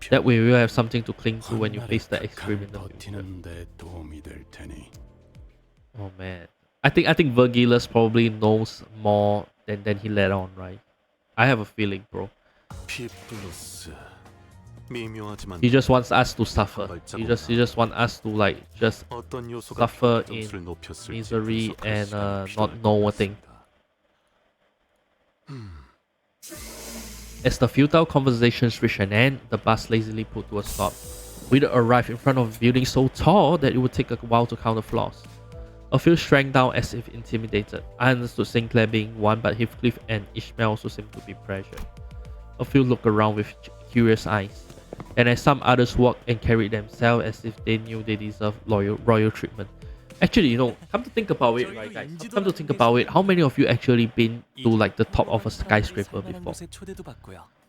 [SPEAKER 1] That way we'll have something to cling to when you face the extreme in the future. Oh man. I think Vergilus probably knows more than he let on, right? I have a feeling, bro. He just wants us to suffer. He just wants us to like just suffer in misery and not know a thing. As the futile conversations reached an end, the bus lazily put to a stop. We'd arrived in front of a building so tall that it would take a while to count the floors. A few shrank down as if intimidated. I understood Sinclair being one, but Heathcliff and Ishmael also seemed to be pressured. A few looked around with curious eyes, and as some others walked and carried themselves as if they knew they deserved royal treatment. Actually, you know, come to think about it, right guys? Come to think about it, how many of you actually been to like the top of a skyscraper before?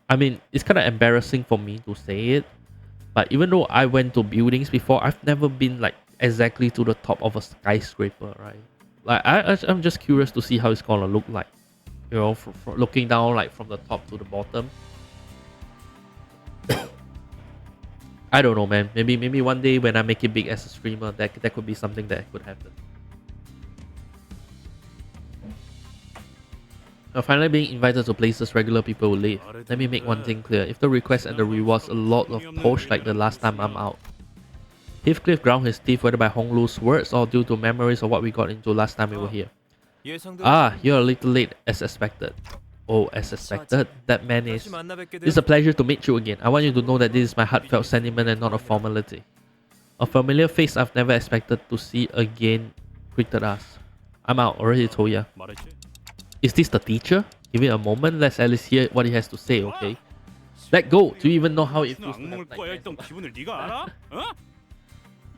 [SPEAKER 1] I mean, it's kind of embarrassing for me to say it, but even though I went to buildings before, I've never been like exactly to the top of a skyscraper, right? Like I'm just curious to see how it's gonna look like, you know, from looking down like from the top to the bottom. I don't know, man. Maybe one day when I make it big as a streamer, that could be something that could happen. Finally being invited to places regular people will leave. Let me make one thing clear. If the request and the rewards a lot of push like the last time I'm out. Heathcliff ground his teeth whether by Hong Lu's words or due to memories of what we got into last time we were here. Ah, you're a little late as expected. Oh, as expected? That man is... It's a pleasure to meet you again. I want you to know that this is my heartfelt sentiment and not a formality. A familiar face I've never expected to see again greeted us. I'm out, already told ya. Is this the teacher? Give it a moment, let's at least hear what he has to say, okay? Let go! Do you even know how it feels to have nightmares?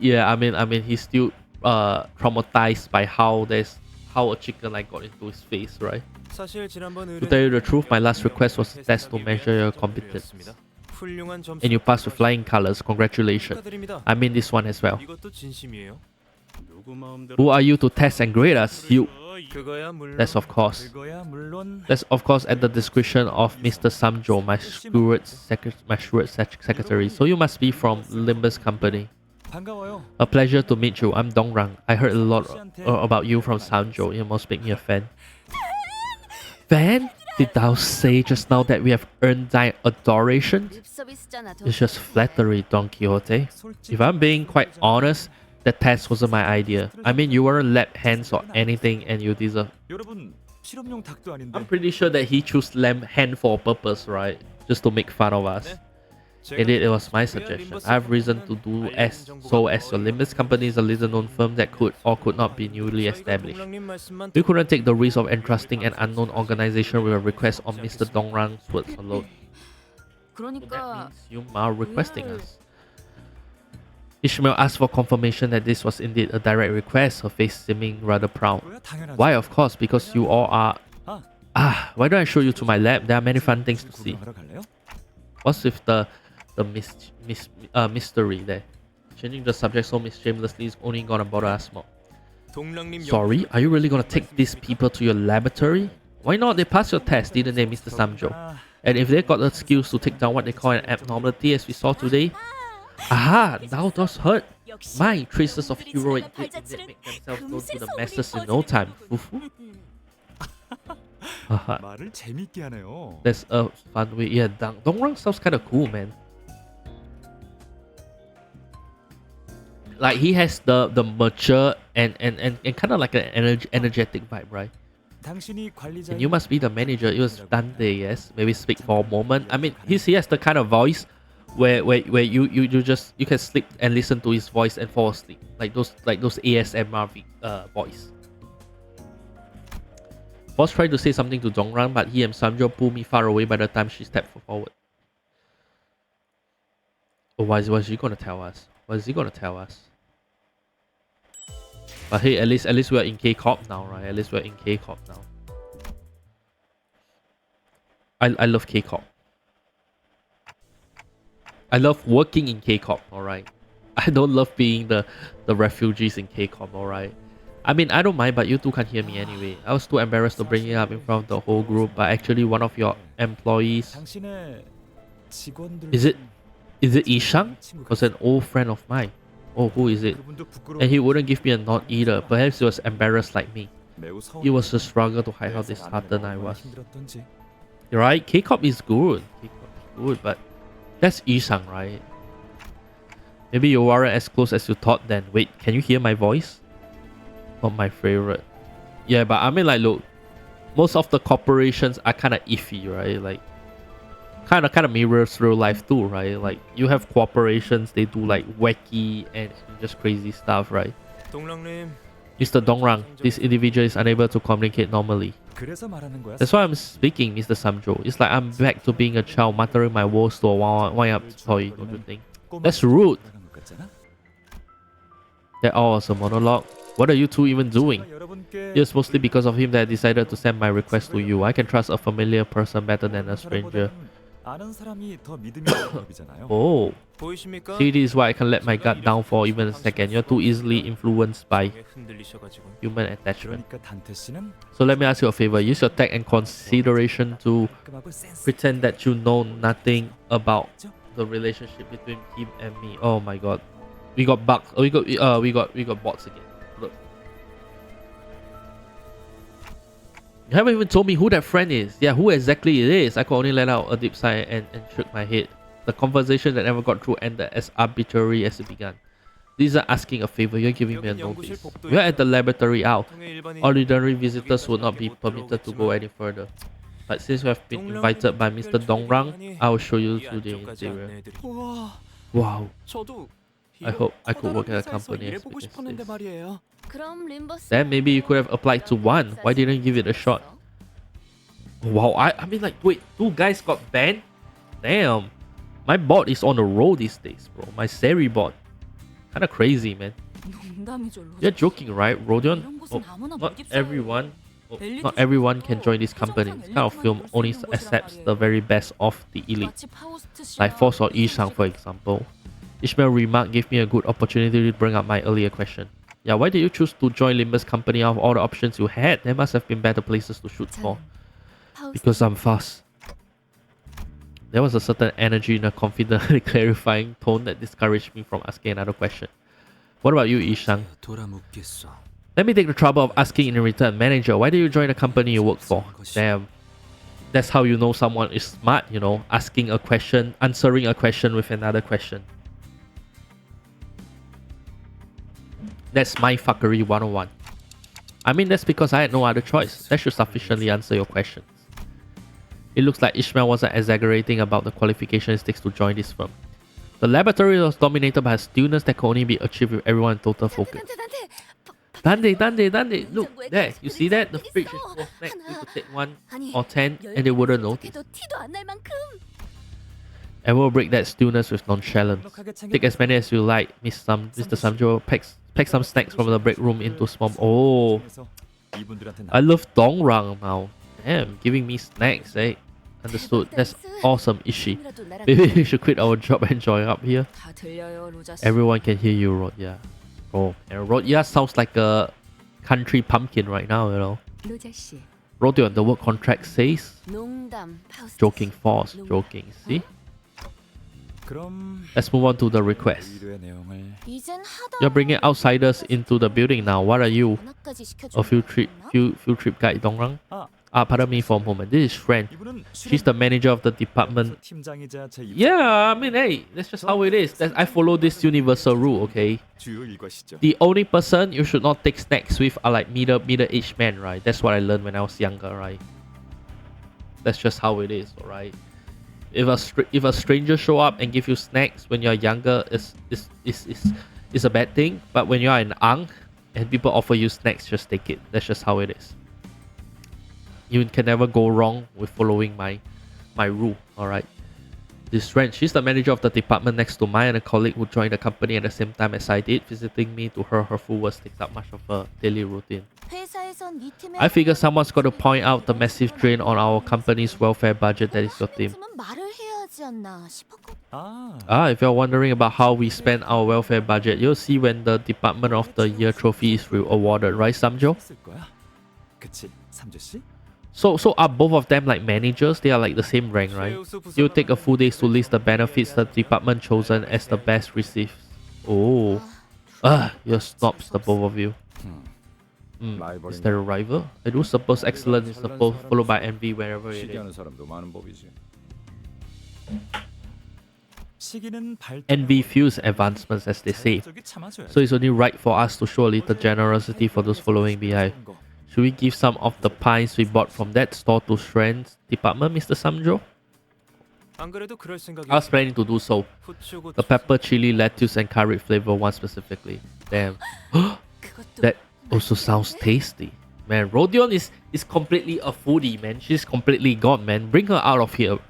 [SPEAKER 1] Yeah, I mean, he's still traumatized by how a chicken like got into his face, right? To tell you the truth, my last request was a test to measure your competence. And you passed with flying colors, congratulations. I mean this one as well. Who are you to test and grade us? You. That's of course. That's of course at the discretion of Mr. Samjo, my shrewd secretary. So you must be from Limbus Company. A pleasure to meet you. I'm Dongrang. I heard a lot about you from Samjo. You must make me a fan. Fan? Did thou say just now that we have earned thy adoration? It's just flattery, Don Quixote. If I'm being quite honest, the test wasn't my idea. I mean, you weren't lap hands or anything and you deserve... I'm pretty sure that he chose lamb hand for a purpose, right? Just to make fun of us. Indeed, it was my suggestion. I have reason to do as your Limbus Company is a little known firm that could or could not be newly established. We couldn't take the risk of entrusting an unknown organization with a request on Mr. Dongrang's words alone. So that means you are requesting us. Ishmael asked for confirmation that this was indeed a direct request, her face seeming rather proud. Why, of course, because you all are... why don't I show you to my lab? There are many fun things to see. What's with the mystery there? Changing the subject so shamelessly is only gonna bother us more. Sorry, are you really gonna take these people to your laboratory? Why not? They passed your test, didn't they, Mr. Samjo? And if they got the skills to take down what they call an abnormality as we saw today... Aha! Thou dost hurt! My traces of heroic grit indeed make themselves known to the masses in no time. That's a fun way. Yeah, Dongrang sounds kind of cool, man. Like he has the mature and kind of like an energetic vibe, right? And you must be the manager. It was Dante, yes. Maybe speak for a moment. I mean, he has the kind of voice where you can sleep and listen to his voice and fall asleep, like those ASMR voice. Boss tried to say something to Dongrang, but he and Samjo pulled me far away by the time she stepped forward. Oh, what is he gonna tell us? What is he gonna tell us? But hey, at least we're in K-Corp now, right? At least we're in K-Corp now. I love K-Corp. I love working in K-Corp, alright? I don't love being the refugees in K-Corp, alright? I mean, I don't mind, but you two can't hear me anyway. I was too embarrassed to bring it up in front of the whole group, but actually one of your employees... Is it Ishang? Was an old friend of mine. Oh, who is it? And he wouldn't give me a nod either. Perhaps he was embarrassed like me. It was a struggle to hide how disheartened I was. You're right, K-Corp is good. K-Corp is good, but that's Ishang, right? Maybe you weren't as close as you thought then. Wait, can you hear my voice? Not my favorite. Yeah, but I mean, like, look, most of the corporations are kind of iffy, right? Like, kind of mirrors real life too, right? Like, you have corporations, they do like wacky and just crazy stuff, right? Mr. Dongrang, this individual is unable to communicate normally. That's why I'm speaking, Mr. Samjo. It's like I'm back to being a child, muttering my woes to a wind-up toy, don't you think? That's rude. That all was a monologue. What are you two even doing? It's mostly because of him that I decided to send my request to you. I can trust a familiar person better than a stranger. Oh. See, this is why I can let my guard down for even a second. You're too easily influenced by human attachment. So let me ask you a favor. Use your tact and consideration to pretend that you know nothing about the relationship between him and me. Oh my god. We got bugs. Oh, we got bots again. Look. You haven't even told me who that friend is. Yeah, who exactly it is. I could only let out a deep sigh and shook my head. The conversation that never got through ended as arbitrary as it began. These are asking a favor, you're giving me a notice. We're at the laboratory out. Ordinary visitors would not be permitted to go any further. But since we have been invited by Mr. Dongrang, I will show you to the interior. Wow. I hope I could work at a company as big as this. Then maybe you could have applied to one. Why didn't you give it a shot? Wow, I mean like, wait, 2 guys got banned? Damn. My bot is on the roll these days, bro. My Seri bot. Kinda crazy, man. You're joking, right, Rodion? Not everyone can join this company. This kind of film only accepts the very best of the elite. Like Force or Ishang, for example. Ishmael remark gave me a good opportunity to bring up my earlier question. Yeah, why did you choose to join Limbus company out of all the options you had? There must have been better places to shoot for. Because I'm fast. There was a certain energy in a confident, clarifying tone that discouraged me from asking another question. What about you, Ishang? Let me take the trouble of asking in return. Manager, why did you join the company you work for? Damn. That's how you know someone is smart, you know, asking a question, answering a question with another question. That's my fuckery 101. I mean, that's because I had no other choice. That should sufficiently answer your questions. It looks like Ishmael wasn't exaggerating about the qualifications it takes to join this firm. The laboratory was dominated by a stillness that could only be achieved with everyone in total focus. Dande, look, there, you see that? The fridge is full of snacks. You could take 1 or 10 and they wouldn't notice. And we'll break that stillness with nonchalance. Take as many as you like, Mr. Samjo. Pack some snacks from the break room into small... Oh, I love Dongrang now. Damn, giving me snacks, eh? Understood. That's awesome, Ishi. Maybe we should quit our job and join up here. Everyone can hear you, Rodya. Oh, and Rodya sounds like a country pumpkin right now, you know. Rodya, the work contract says... Joking force, joking, see? Let's move on to the request. You're bringing outsiders into the building now. What are you? A field trip guide, Dongrang? Pardon me for a moment. This is Fran. She's the manager of the department. Yeah, I mean, hey, that's just how it is. I follow this universal rule, okay? The only person you should not take snacks with are like middle-aged men, right? That's what I learned when I was younger, right? That's just how it is, alright? If a stranger show up and give you snacks when you're younger, is a bad thing. But when you're an ang and people offer you snacks, just take it. That's just how it is. You can never go wrong with following my rule. All right. This friend, she's the manager of the department next to mine, and a colleague who joined the company at the same time as I did. Visiting me, to her full words takes up much of her daily routine. I figure someone's got to point out the massive drain on our company's welfare budget. That is your team. If you're wondering about how we spend our welfare budget, you'll see when the Department of the Year trophy is awarded, right, Samjo? So are both of them like managers? They are like the same rank, right? You'll take a full day to list the benefits the department chosen as the best receives. Oh. You're snobs, the both of you. Is there a rival? I do suppose excellence is followed by envy wherever it is. Envy fuels advancements, as they say. So it's only right for us to show a little generosity for those following behind. Should we give some of the pies we bought from that store to Shren's department, Mr. Samjo? I was planning to do so. The pepper, chili, lettuce, and curry flavor one specifically. Damn. That also sounds tasty. Man, Rodion is completely a foodie, man. She's completely gone, man. Bring her out of here.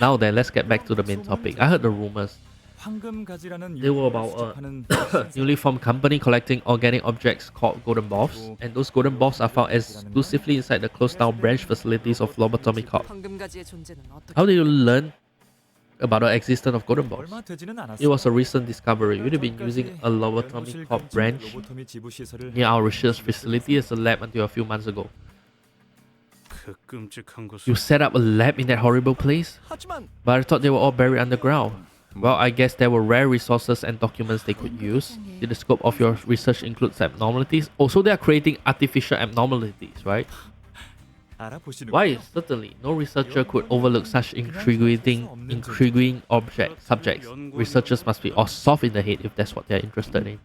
[SPEAKER 1] Now then, let's get back to the main topic. I heard the rumors. They were about a newly formed company collecting organic objects called golden balls, and those golden balls are found exclusively inside the closed down branch facilities of Lobotomy Corp. How did you learn about the existence of golden balls? It was a recent discovery. We'd been using a Lobotomy Corp branch near our research facility as a lab until a few months ago.
[SPEAKER 4] 그 끔찍한
[SPEAKER 1] You
[SPEAKER 4] 곳을
[SPEAKER 1] set up a lab in that horrible place?
[SPEAKER 5] 하지만
[SPEAKER 1] But I thought they were all buried underground. Well, I guess there were rare resources and documents they could use. Did the scope of your research include abnormalities? Also, they are creating artificial abnormalities, right?
[SPEAKER 5] 알아보시는
[SPEAKER 1] Why? Certainly, no researcher could overlook such intriguing subjects. Researchers must be all soft in the head if that's what they're interested in.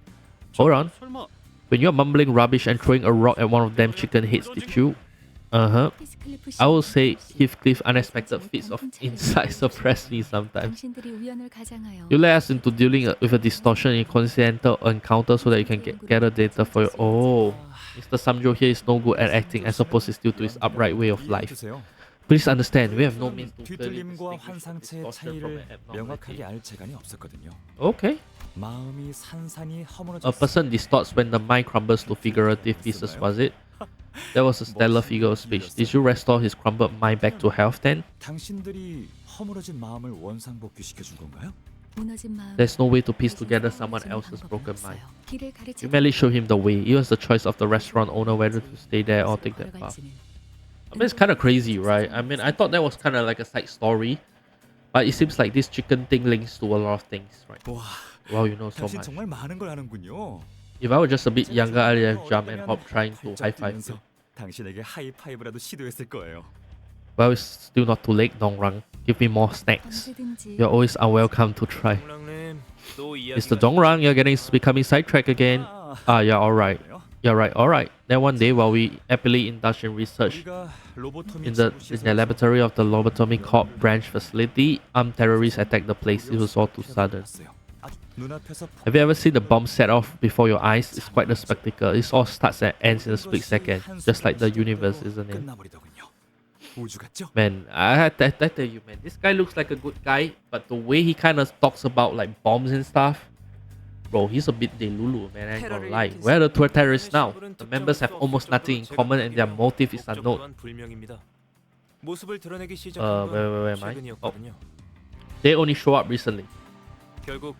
[SPEAKER 1] Hold on.
[SPEAKER 4] 설마
[SPEAKER 1] When you're mumbling rubbish and throwing a rock at one of them chicken heads, did you? Uh-huh. I will say Heathcliff's unexpected feats of insight surprise me sometimes. You let us into dealing with a distortion in coincidental encounter so that you can gather data for your... Oh, Mr. Samjo here is no good at acting. I suppose it's due to his upright way of life.
[SPEAKER 5] 주세요.
[SPEAKER 1] Please understand, we have no means to clearly
[SPEAKER 5] 뒤틀림과
[SPEAKER 1] distinguish
[SPEAKER 5] 환상체의
[SPEAKER 1] distortion from
[SPEAKER 5] 차이를
[SPEAKER 1] an abnormality.
[SPEAKER 5] 명확하게 알 재간이 없었거든요.
[SPEAKER 1] Okay.
[SPEAKER 5] 마음이 산산이
[SPEAKER 1] A
[SPEAKER 5] 허물어졌어요.
[SPEAKER 1] person distorts when the mind crumbles to figurative pieces, was it? That was a stellar figure of speech. Did you restore his crumbled mind back to health then?
[SPEAKER 5] 당신들이 허물어진 마음을 원상복귀시켜 준 건가요?
[SPEAKER 1] There's no way to piece together someone else's broken mind. You merely show him the way. It was the choice of the restaurant owner whether to stay there or take that path. I mean, it's kind of crazy, right? I mean, I thought that was kind of like a side story. But it seems like this chicken thing links to a lot of things, right?
[SPEAKER 5] 와,
[SPEAKER 1] Wow, you know so
[SPEAKER 5] 당신
[SPEAKER 1] much.
[SPEAKER 5] 정말 많은 걸 아는군요.
[SPEAKER 1] If I were just a bit younger, I'd have jumped and hopped trying to high-five you.
[SPEAKER 5] 당신에게 하이파이브라도 시도했을 거예요.
[SPEAKER 1] Well, it's still not too late, Dongrang. Give me more snacks. You're always unwelcome to try.
[SPEAKER 4] 동랑님 또
[SPEAKER 1] Mr. Dongrang, you're becoming sidetracked again. Ah, yeah, alright. You're right, alright. Then one day, while we happily indulged in research
[SPEAKER 5] 우리가 로보토미
[SPEAKER 1] in the laboratory of the Lobotomy Corp branch facility, armed terrorists attacked the place. It was all too sudden.
[SPEAKER 5] 눈앞에서
[SPEAKER 1] Have you ever seen the bomb set off before your eyes? It's quite a spectacle. It all starts and ends in a split second, just like the universe, isn't it?
[SPEAKER 5] 끝나버리더군요. 우주 같죠?
[SPEAKER 1] Man, I tell you, man, this guy looks like a good guy, but the way he kind of talks about like bombs and stuff, bro, he's a bit delulu, man. I ain't gonna lie. Where are the terrorists now? The members have almost nothing in common, and their motive is unknown.
[SPEAKER 4] 모습을 드러내기 시작한
[SPEAKER 1] where am I?
[SPEAKER 4] 최근이었거든요.
[SPEAKER 1] They only show up recently.
[SPEAKER 4] 결국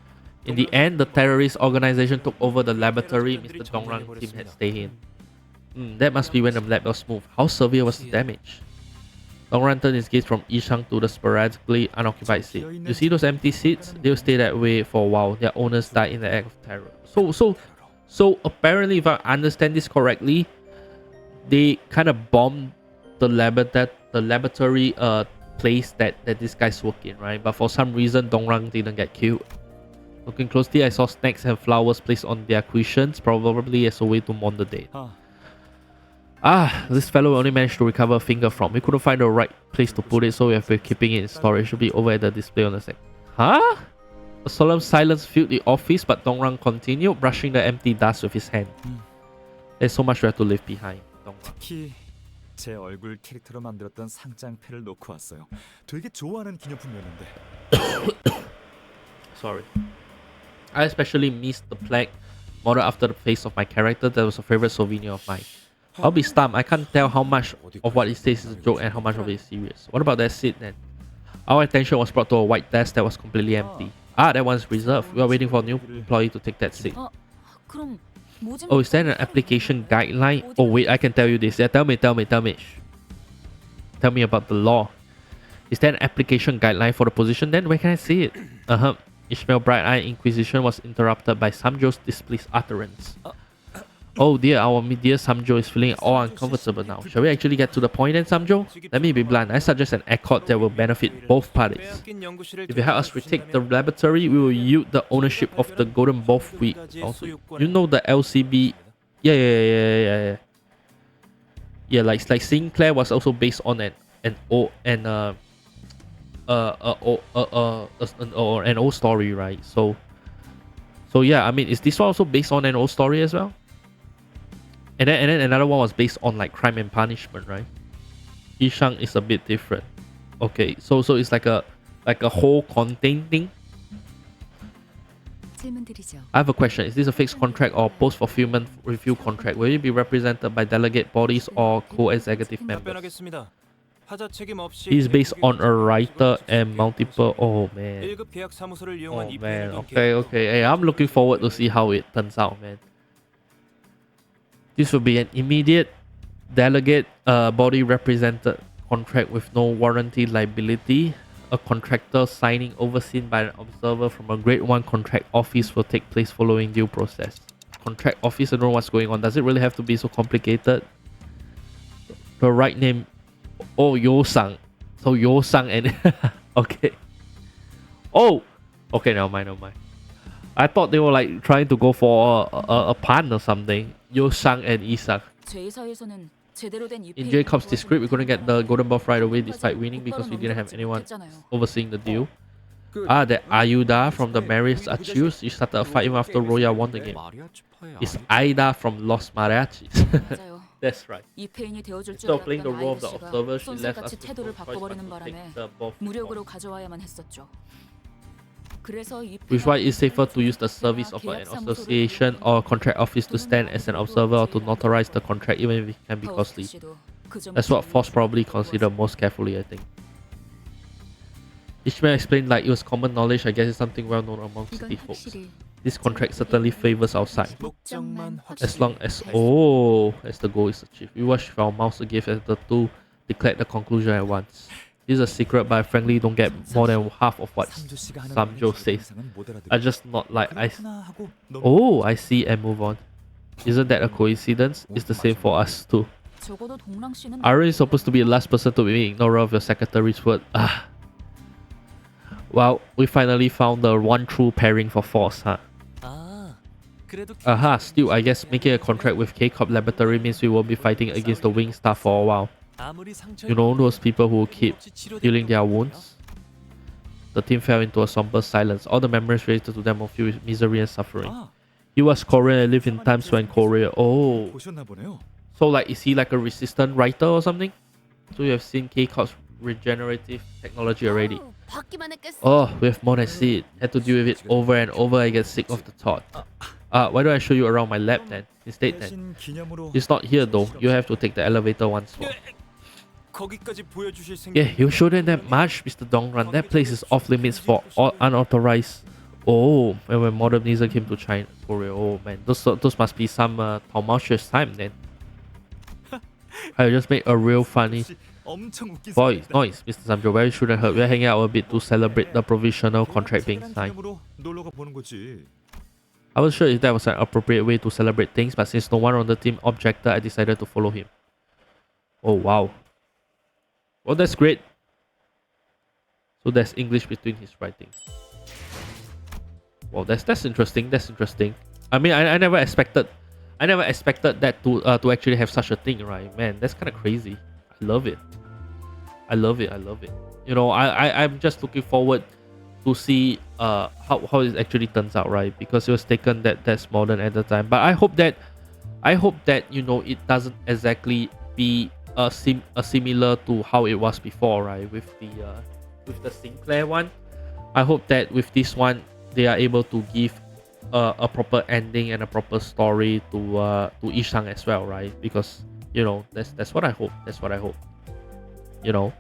[SPEAKER 1] In the end, the terrorist organization took over the laboratory Mr. Dongrang team had stayed in. That must be when the lab was moved. How severe was the damage? Dongrang turned his gaze from Ishang to the sporadically unoccupied seat. You see those empty seats? They'll stay that way for a while. Their owners died in the act of terror. So apparently, if I understand this correctly, they kind of bombed the laboratory place that this guy's working, right? But for some reason, Dongrang didn't get killed. Looking closely, I saw snacks and flowers placed on their cushions, probably as a way to mourn the dead. This fellow only managed to recover a finger from. We couldn't find the right place to put it, so we have been keeping it in storage. It should be over at the display on the side. Huh? A solemn silence filled the office, but Dongrang continued, brushing the empty dust with his hand. There's so much we have to leave behind. Dongrang.
[SPEAKER 5] 특히 제 얼굴 캐릭터로 만들었던 상장패를 놓고 왔어요. 되게 좋아하는 기념품이었는데.
[SPEAKER 1] Sorry. I especially missed the plaque modeled after the face of my character. That was a favorite souvenir of mine. I'll be stumped. I can't tell how much of what it says is a joke and how much of it is serious. What about that seat then? Our attention was brought to a white desk that was completely empty. That one's reserved. We are waiting for a new employee to take that seat.
[SPEAKER 3] 그럼 모집
[SPEAKER 1] Oh, is that an application guideline? Oh wait, I can tell you this. Yeah, tell me. Shh. Tell me about the law. Is there an application guideline for the position then? Where can I see it? Ishmael's bright-eyed inquisition was interrupted by Samjo's displeased utterance. Oh dear, our dear Samjo is feeling all uncomfortable now. Shall we actually get to the point then, Samjo? Let me be blunt. I suggest an accord that will benefit both parties. If you help us retake the laboratory, we will yield the ownership of the golden both we also. You know the LCB. Yeah. Yeah, like Sinclair was also based on an old story, right? So yeah, I mean, is this one also based on an old story as well? And then another one was based on like Crime and Punishment, right? Ishang is a bit different. Okay, so it's like a whole contained thing. I have a question. Is this a fixed contract or post-fulfillment review contract? Will it be represented by delegate bodies or co-executive members? He's based on a writer and multiple. Oh man. Okay. Hey, I'm looking forward to see how it turns out, man. This will be an immediate Delegate body represented contract with no warranty liability. A contractor signing overseen by an observer from a grade 1 contract office will take place following due process. Contract office, I don't know what's going on. Does it really have to be so complicated? The right name. Oh, Yo-sang. So Yo-sang and okay. Oh, okay, never mind. I thought they were like trying to go for a pun or something. Yo-sang and Isang. In Jacob's script, we couldn't get the golden buff right away despite winning because we didn't have anyone overseeing the deal. That Ayuda from the Marriage Accused. You started a fight even after Roya won the game. It's Aida from Los Mariachis. That's right. Instead of playing the role of the observer, she left us with no choice but to take the buff. Which is why it's safer to use the service of an association or contract office to stand as an observer or to notarize the contract even if it can be costly. That's what Foss probably considered most carefully, I think. Ishmael explained like it was common knowledge. I guess it's something well known among city folks. This contract certainly favors our side. As long as as the goal is achieved. We watched with our mouths agape as the two declared the conclusion at once. This is a secret, but I frankly don't get more than half of what Samjo says. I just not like I see and move on. Isn't that a coincidence? It's the same for us too. Aaron is supposed to be the last person to be ignored of your secretary's word. Well, we finally found the one true pairing for Force, huh? Still, I guess making a contract with K-Corp Laboratory means we won't be fighting against the wing staff for a while. You know those people who keep healing their wounds? The team fell into a somber silence. All the memories related to them were filled with misery and suffering. He was Korean and lived in times when Korea... Oh. So like, is he like a resistant writer or something? So you have seen K-Corp's regenerative technology already. Oh, we have more than seen it. Had to deal with it over and over. I get sick of the thought. Why don't I show you around my lab then? Instead then. It's not here though. You have to take the elevator once more. Yeah, you shouldn't that much, Mr. Dongran. That place is off limits for all unauthorized. Oh, when modernism came to China, Korea. Oh man, those must be some tumultuous time then. I just made a real funny noise, Mr. Samjo. Where shouldn't hurt. We're hanging out a bit to celebrate the provisional contract being signed. I was sure if that was an appropriate way to celebrate things, but since no one on the team objected, I decided to follow him. Oh wow. Well, that's great. So there's English between his writings. Well, that's interesting. That's interesting. I mean, I never expected that to actually have such a thing, right? Man, that's kind of crazy. I love it. I love it. You know, I'm just looking forward to see how it actually turns out, right? Because it was taken that's modern at the time. But I hope that you know it doesn't exactly be similar to how it was before, right? With the Sinclair one. I hope that with this one they are able to give a proper ending and a proper story to Ishang as well, right? Because you know that's what I hope. You know.